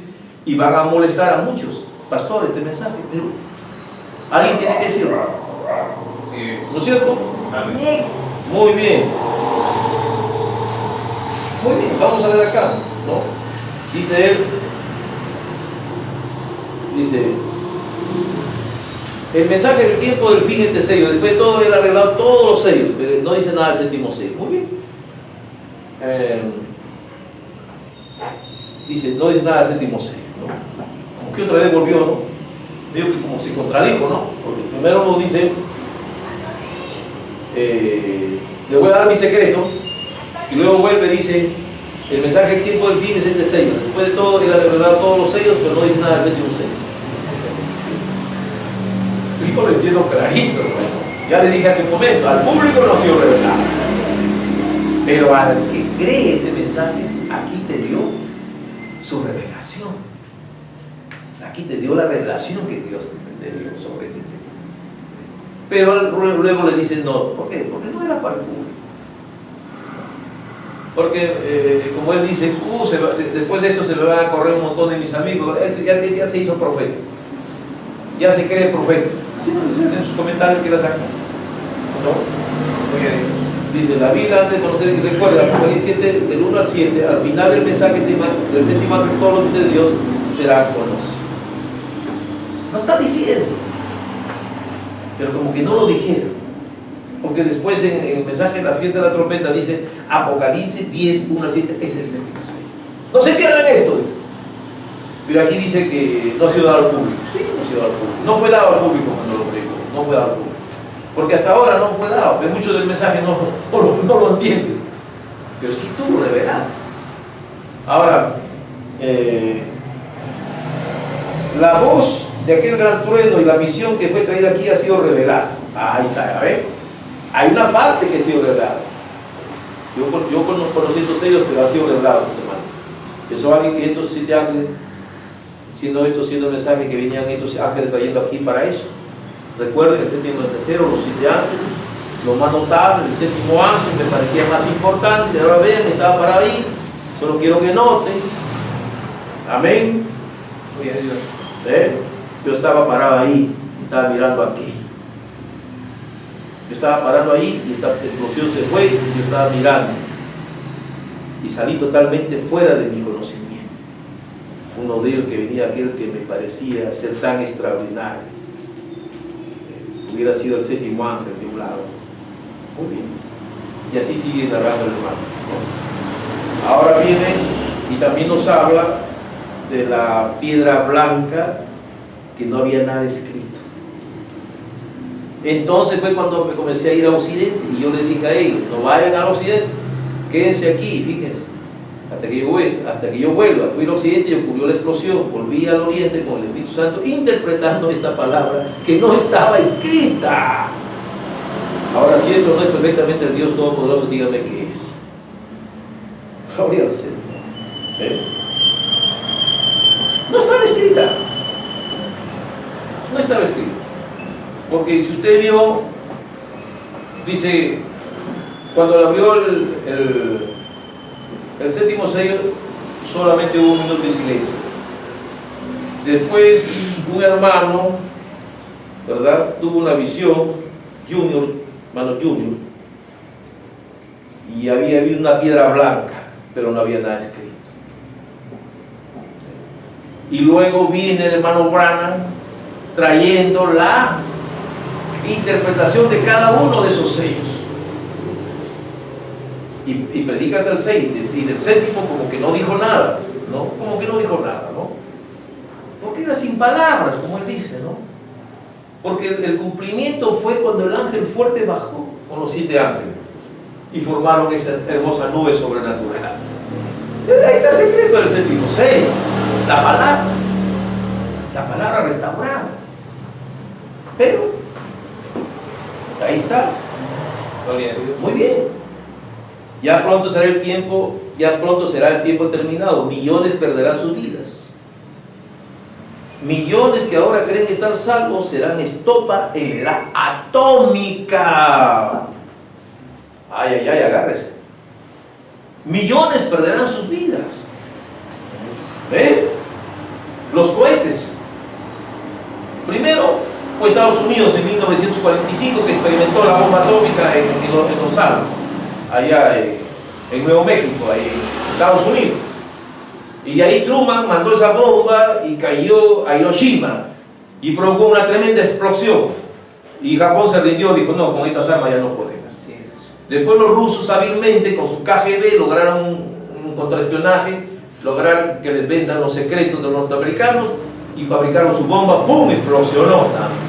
y van a molestar a muchos pastores este mensaje, pero alguien tiene que decirlo. ¿No es cierto? Amén. Muy bien. Muy bien, vamos a ver acá, ¿no? Dice él, el mensaje del tiempo del fin este sello, después de todo él ha arreglado todos los sellos, pero no dice nada del séptimo sello. Muy bien. Dice, no dice nada del séptimo sello, ¿no? Como que otra vez volvió, ¿no? Digo que como se contradijo, ¿no? Porque primero nos dice, le voy a dar mi secreto, y luego vuelve y dice, el mensaje del tiempo del fin es este sello. Después de todo, él ha revelado todos los sellos, pero no dice nada del séptimo sello. Yo lo entiendo clarito, ¿no? Ya le dije hace un momento, al público no ha sido revelado. Pero al que cree este mensaje, aquí te dio su revelación. Aquí te dio la revelación que Dios te dio sobre este tema. Pero luego le dicen no. ¿Por qué? Porque no era para el público. Porque, como él dice, después de esto se me van a correr un montón de mis amigos. Ya se hizo profeta. Ya se cree profeta. Así nos dicen en sus comentarios que la sacan. ¿No? Dice, la vida antes de conocer, y recuerda, Apocalipsis 7, del 1 al 7, al final del mensaje del séptimo ángel, todos los de Dios serán conocidos. No está diciendo, pero como que no lo dijeron. Porque después en el mensaje de la fiesta de la trompeta dice, Apocalipsis 10, 1 al 7, es el séptimo sello. No se pierdan esto, dice. Pero aquí dice que no ha sido dado al público. Sí, no ha sido dado al público. No fue dado al público cuando lo predicó. No fue dado al público. Porque hasta ahora no fue dado. Pero muchos del mensaje no lo entienden. Pero sí estuvo revelado. Ahora, la voz de aquel gran trueno y la misión que fue traída aquí ha sido revelada. Ahí está, a ver. Hay una parte que ha sido revelada. Yo conocí estos sellos, pero ha sido revelado esta semana. Eso alguien que estos 7 ángeles, siendo el mensaje que venían estos ángeles trayendo aquí para eso. Recuerden el séptimo y el tercero, los 7 ángeles, lo más notable, el séptimo ángel me parecía más importante. Ahora vean, estaba parado ahí. Solo quiero que noten. Amén. Gloria a Dios. Yo estaba parado ahí, estaba mirando aquí. Yo estaba parado ahí y esta explosión se fue y yo estaba mirando. Y salí totalmente fuera de mi conocimiento. Uno de ellos que venía aquel que me parecía ser tan extraordinario. Hubiera sido el séptimo ángel de un lado. Muy bien. Y así sigue narrando el hermano, ¿no? Ahora viene y también nos habla de la piedra blanca que no había nada escrito. Entonces fue cuando me comencé a ir a Occidente y yo les dije a ellos, no vayan al Occidente, quédense aquí, fíjense, hasta que yo vuelva. Fui al Occidente y ocurrió la explosión, volví al Oriente con el Espíritu Santo interpretando esta palabra que no estaba escrita. Ahora si esto no es perfectamente el Dios Todopoderoso, dígame qué es. Gloria al Señor. No estaba escrita. No estaba escrita. Porque si usted vio, dice, cuando le abrió el séptimo sello, solamente hubo un minuto de silencio. Después, un hermano, ¿verdad?, tuvo una visión, hermano Junior, y había habido una piedra blanca, pero no había nada escrito. Y luego viene el hermano Branham trayendo interpretación de cada uno de esos sellos. Y predica del 6 y del séptimo como que no dijo nada, ¿no? Como que no dijo nada, ¿no? Porque era sin palabras, como él dice, ¿no? Porque el cumplimiento fue cuando el ángel fuerte bajó con los 7 ángeles y formaron esa hermosa nube sobrenatural. Ahí está el secreto del séptimo sello, la palabra restaurada. Pero ahí está. Gloria a Dios. Muy bien. Ya pronto será el tiempo terminado. Millones perderán sus vidas. Millones que ahora creen estar salvos serán estopa en la atómica. Ay, ay, ay, agárrese. Millones perderán sus vidas. ¿Ve? Los cohetes. Primero fue Estados Unidos en 1945 que experimentó la bomba atómica en Los Alamos, allá en Nuevo México, ahí en Estados Unidos. Y de ahí Truman mandó esa bomba y cayó a Hiroshima y provocó una tremenda explosión. Y Japón se rindió, dijo, no, con estas armas ya no podemos. Así es. Después los rusos hábilmente con su KGB lograron un contraespionaje, lograron que les vendan los secretos de los norteamericanos y fabricaron su bomba, ¡pum!, explosionó también.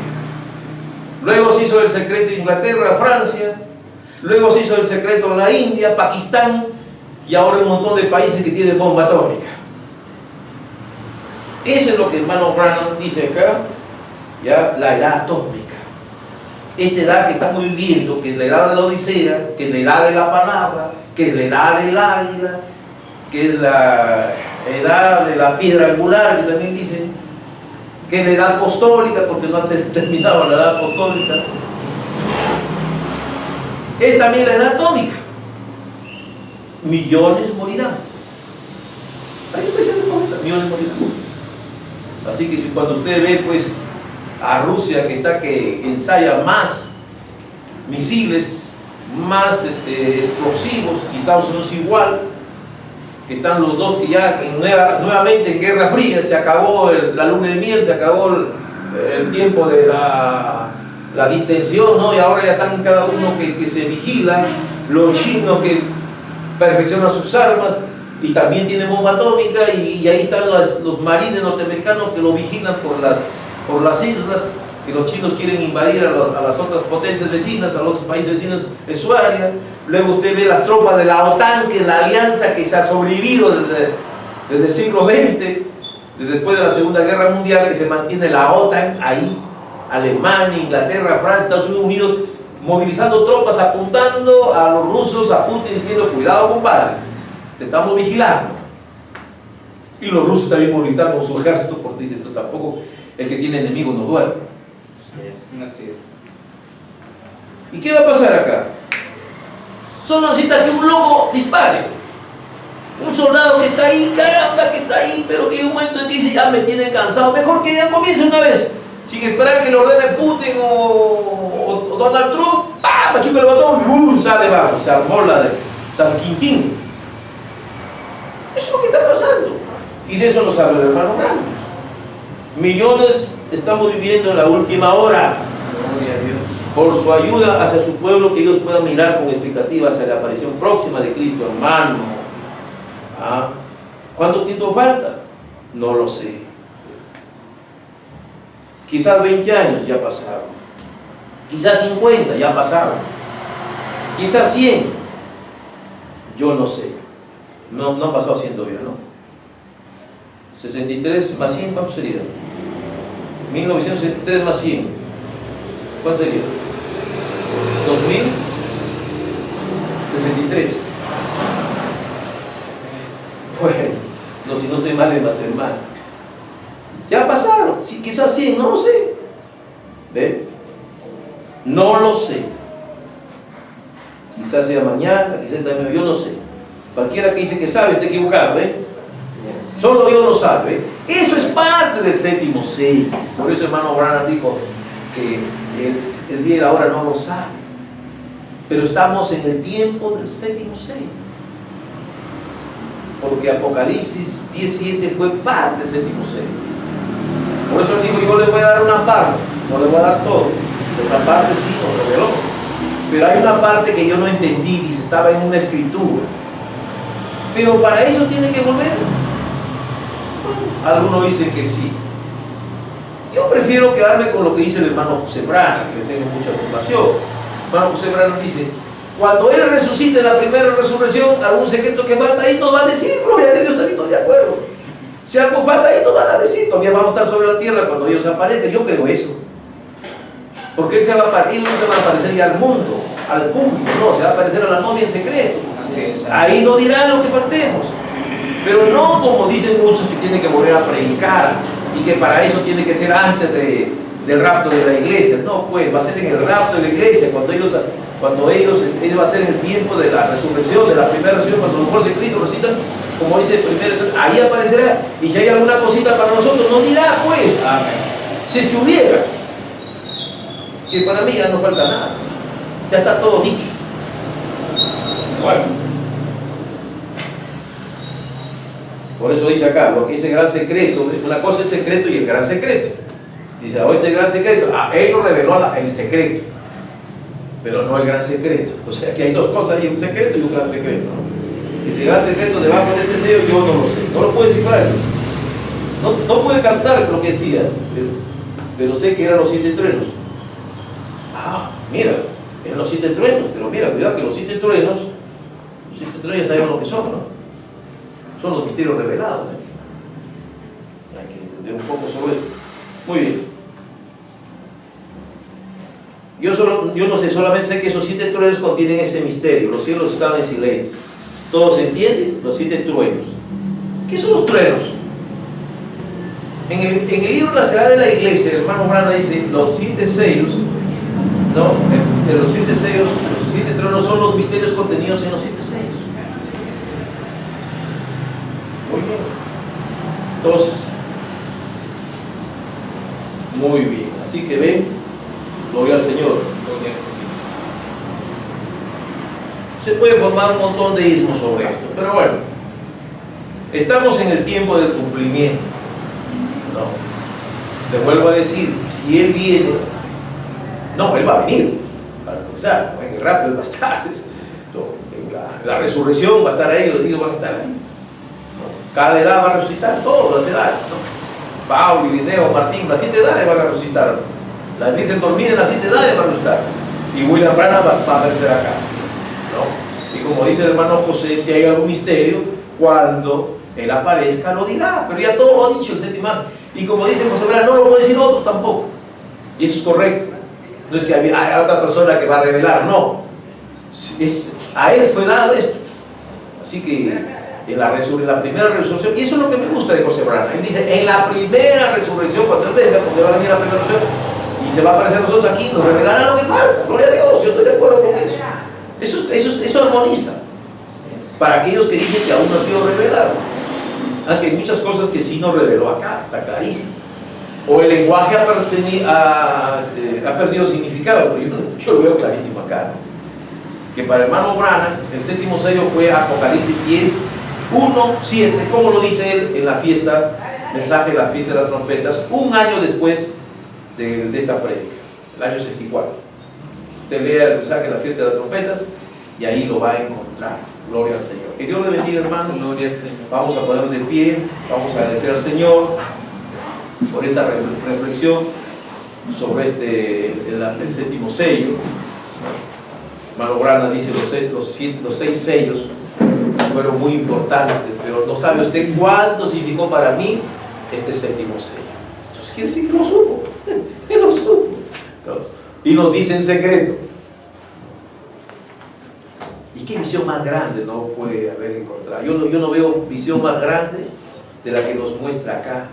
Luego se hizo el secreto en Inglaterra, Francia, luego se hizo el secreto en la India, Pakistán, y ahora hay un montón de países que tienen bomba atómica. Eso es lo que el hermano Branham dice acá, ya, la edad atómica. Esta edad que estamos viviendo, que es la edad de la Odisea, que es la edad de la palabra, que es la edad del águila, que es la edad de la piedra angular, que también dicen, que es la edad apostólica, porque no ha terminado la edad apostólica. Es también la edad atómica. Millones morirán. Hay que pensar en cosas, millones morirán. Así que si cuando usted ve pues a Rusia que está que ensaya más misiles, más explosivos, y Estados Unidos igual, que están los dos que ya nuevamente en guerra fría, se acabó la luna de miel, se acabó el tiempo de la distensión, ¿no? Y ahora ya están cada uno que se vigila, los chinos que perfeccionan sus armas y también tienen bomba atómica, y ahí están los marines norteamericanos que lo vigilan por las islas, que los chinos quieren invadir a las otras potencias vecinas, a los otros países vecinos en su área. Luego usted ve las tropas de la OTAN, que es la alianza que se ha sobrevivido desde el siglo XX, desde después de la Segunda Guerra Mundial, que se mantiene la OTAN ahí, Alemania, Inglaterra, Francia, Estados Unidos, movilizando tropas, apuntando a los rusos, a Putin, diciendo, cuidado compadre, te estamos vigilando. Y los rusos también movilizan con su ejército, porque dicen, tú tampoco, el que tiene enemigos no duerme. Así es. ¿Y qué va a pasar acá? Solo necesita que un loco dispare. Un soldado que está ahí, caramba, que está ahí, pero que hay un momento en que dice, ya me tienen cansado, mejor que ya comience una vez, sin esperar que lo ordene Putin o Donald Trump, ¡pam!, machuca el botón, sale abajo, se armó la de San Quintín. Eso es lo que está pasando. Y de eso nos habla el hermano Branham. Millones estamos viviendo en la última hora. Gloria a Dios. Por su ayuda hacia su pueblo, que ellos puedan mirar con expectativa hacia la aparición próxima de Cristo, hermano. ¿Ah? ¿Cuánto tiempo falta? No lo sé. Quizás 20 años ya pasaron. Quizás 50 ya pasaron. Quizás 100. Yo no sé. No han pasado 100 todavía, ¿no? 63 más 100, ¿cuánto sería? 1963 más 100. ¿Cuánto sería? 2063. Bueno, no, si no estoy mal en matemáticas. Ya pasaron, sí, quizás 100, no lo sé. ¿Ve? No lo sé. Quizás sea mañana, quizás también, yo no sé. Cualquiera que dice que sabe está equivocado, ¿ve? Solo Dios lo sabe. Eso es parte del séptimo sello. Por eso hermano Branham dijo que el día y la hora no lo sabe. Pero estamos en el tiempo del séptimo sello. Porque Apocalipsis 17 fue parte del séptimo sello. Por eso él dijo, yo les voy a dar una parte, no les voy a dar todo. Otra parte sí nos reveló. Pero hay una parte que yo no entendí, dice, estaba en una escritura. Pero para eso tiene que volver. Algunos dicen que sí. Yo prefiero quedarme con lo que dice el hermano José Brana, que le tengo mucha compasión. El hermano José Brana dice, cuando Él resucite en la primera resurrección, algún secreto que falta ahí nos va a decir, gloria a Dios, también estoy de acuerdo. Si algo falta ahí nos van a decir, todavía vamos a estar sobre la tierra cuando ellos aparezcan. Yo creo eso. Porque Él se va a aparecer, no se va a aparecer ya al mundo, al público, no, se va a aparecer a la novia en secreto. Así es. Ahí no dirán lo que faltemos. Pero no como dicen muchos que tienen que volver a predicar y que para eso tiene que ser antes del rapto de la iglesia. No, pues va a ser en el rapto de la iglesia, cuando ellos va a ser en el tiempo de la resurrección, de la primera resurrección, cuando los muertos de Cristo resucitan, como dice el primero, ahí aparecerá. Y si hay alguna cosita para nosotros, no dirá, pues. Amén. Si es que hubiera. Que para mí ya no falta nada. Ya está todo dicho. Bueno. Por eso dice acá, lo que dice gran secreto, una cosa es secreto y el gran secreto. Dice, ahora este gran secreto, Él lo reveló el secreto, pero no el gran secreto. O sea que hay dos cosas, hay un secreto y un gran secreto, ¿no? Ese gran secreto debajo de este sello yo no lo sé, no lo puedo descifrar. No puede cantar lo que decía, pero sé que eran los 7 truenos. Mira, eran los 7 truenos, pero mira, cuidado que los 7 truenos ya sabemos lo que son, ¿no? Son los misterios revelados. Hay que entender un poco sobre eso. Muy bien. Yo no sé, solamente sé que esos 7 truenos contienen ese misterio. Los cielos están en silencio. ¿Todos entienden? Los 7 truenos. ¿Qué son los truenos? En el libro La Ciudad de la Iglesia, el hermano Brana dice, los 7 sellos, ¿no? Los 7 sellos, los 7 truenos son los misterios contenidos en los 7 sellos. Muy bien. Entonces, muy bien. Así que ven, gloria al Señor. Gloria al Señor. Se puede formar un montón de ismos sobre esto, pero bueno, estamos en el tiempo del cumplimiento, ¿no? Te vuelvo a decir, si Él viene, no, Él va a venir, para comenzar, en el rapto Él va a estar, en la resurrección va a estar ahí, los hijos van a estar ahí. Cada edad va a resucitar, todas las edades, ¿no? Pablo, Irineo, Martín, las 7 edades van a resucitar. La Virgen dormida en las 7 edades van a resucitar. Y William Branham va a aparecer acá, ¿no? Y como dice el hermano José, si hay algún misterio, cuando Él aparezca lo dirá. Pero ya todo lo ha dicho el séptimo ángel. Y como dice José Branham, no lo puede decir otro tampoco. Y eso es correcto. No es que haya otra persona que va a revelar, no. A Él fue dado esto. Así que en la primera resurrección, y eso es lo que me gusta de José Brana. Él dice, en la primera resurrección, cuando Él venga, porque va a venir la primera resurrección, y se va a aparecer a nosotros aquí, nos revelará lo que falta. Gloria a Dios, yo estoy de acuerdo con eso. Eso armoniza. Para aquellos que dicen que aún no ha sido revelado. Aunque hay muchas cosas que sí nos reveló acá, está clarísimo. O el lenguaje ha perdido significado, pero yo lo veo clarísimo acá. Que para el hermano Brana, el séptimo sello fue Apocalipsis 10, 1, 7, como lo dice él en la fiesta, mensaje de la fiesta de las trompetas, un año después de esta prédica, el año 64. Usted lea el mensaje de la fiesta de las trompetas y ahí lo va a encontrar. Gloria al Señor. Que Dios le bendiga, hermanos. Gloria al Señor. Vamos a ponernos de pie, vamos a agradecer al Señor por esta reflexión sobre el séptimo sello. Hermano Brana dice los 6 sellos fueron muy importantes, pero no sabe usted cuánto significó para mí este séptimo sello. Entonces quiere decir que lo supo, que lo supo, ¿no? Y nos dice en secreto. ¿Y qué visión más grande no puede haber encontrado? Yo no veo visión más grande de la que nos muestra acá,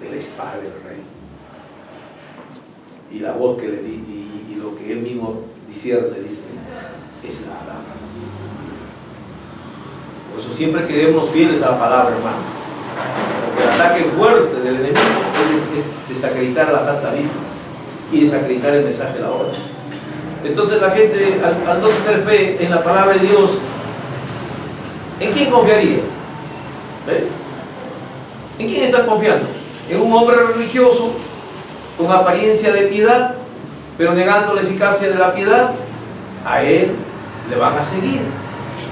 de la espada del rey. Y la voz que le di, y lo que él mismo discierne, dice, es la palabra. Por eso siempre quedémonos fieles a la palabra, hermano. Porque el ataque fuerte del enemigo es desacreditar a la Santa Biblia y desacreditar el mensaje de la orden. Entonces la gente, al no tener fe en la palabra de Dios, ¿en quién confiaría? ¿Ve? ¿En quién está confiando? En un hombre religioso con apariencia de piedad, pero negando la eficacia de la piedad, a él le van a seguir.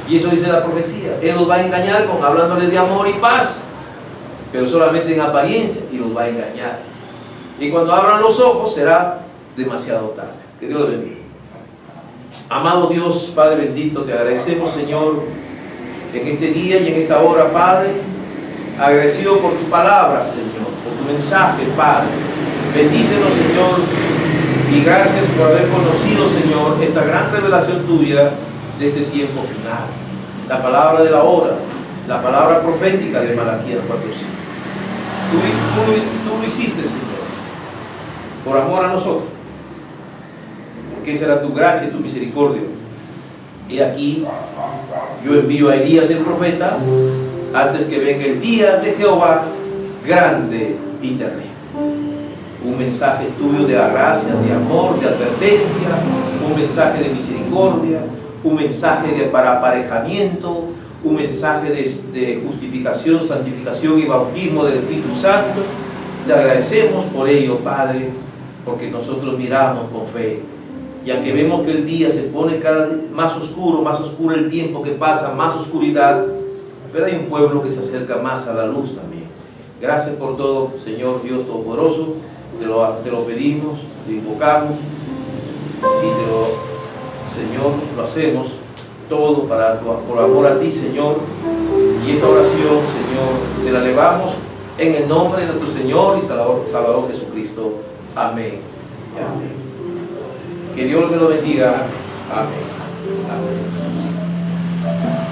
Y eso dice la profecía. Él los va a engañar hablándoles de amor y paz, pero solamente en apariencia, y los va a engañar. Y cuando abran los ojos será demasiado tarde. Que Dios los bendiga. Amado Dios, Padre bendito, te agradecemos, Señor, en este día y en esta hora, Padre, agradecido por tu palabra, Señor, por tu mensaje, Padre. Bendícenos, Señor, y gracias por haber conocido, Señor, esta gran revelación tuya de este tiempo final. La palabra de la hora, la palabra profética de Malaquías 4:5. Tú lo hiciste, Señor, por amor a nosotros, porque esa era tu gracia y tu misericordia. Y aquí yo envío a Elías el profeta antes que venga el día de Jehová grande y terrible. Un mensaje tuyo de gracia, de amor, de advertencia, un mensaje de misericordia, un mensaje para aparejamiento, un mensaje de justificación, santificación y bautismo del Espíritu Santo. Te agradecemos por ello, Padre, porque nosotros miramos con fe. Y aunque vemos que el día se pone cada vez más oscuro el tiempo que pasa, más oscuridad, pero hay un pueblo que se acerca más a la luz también. Gracias por todo, Señor Dios Todopoderoso. Te lo pedimos, te invocamos y Señor, lo hacemos todo por amor a ti, Señor. Y esta oración, Señor, te la elevamos en el nombre de nuestro Señor y Salvador Jesucristo. Amén. Amén. Que Dios me lo bendiga. Amén. Amén.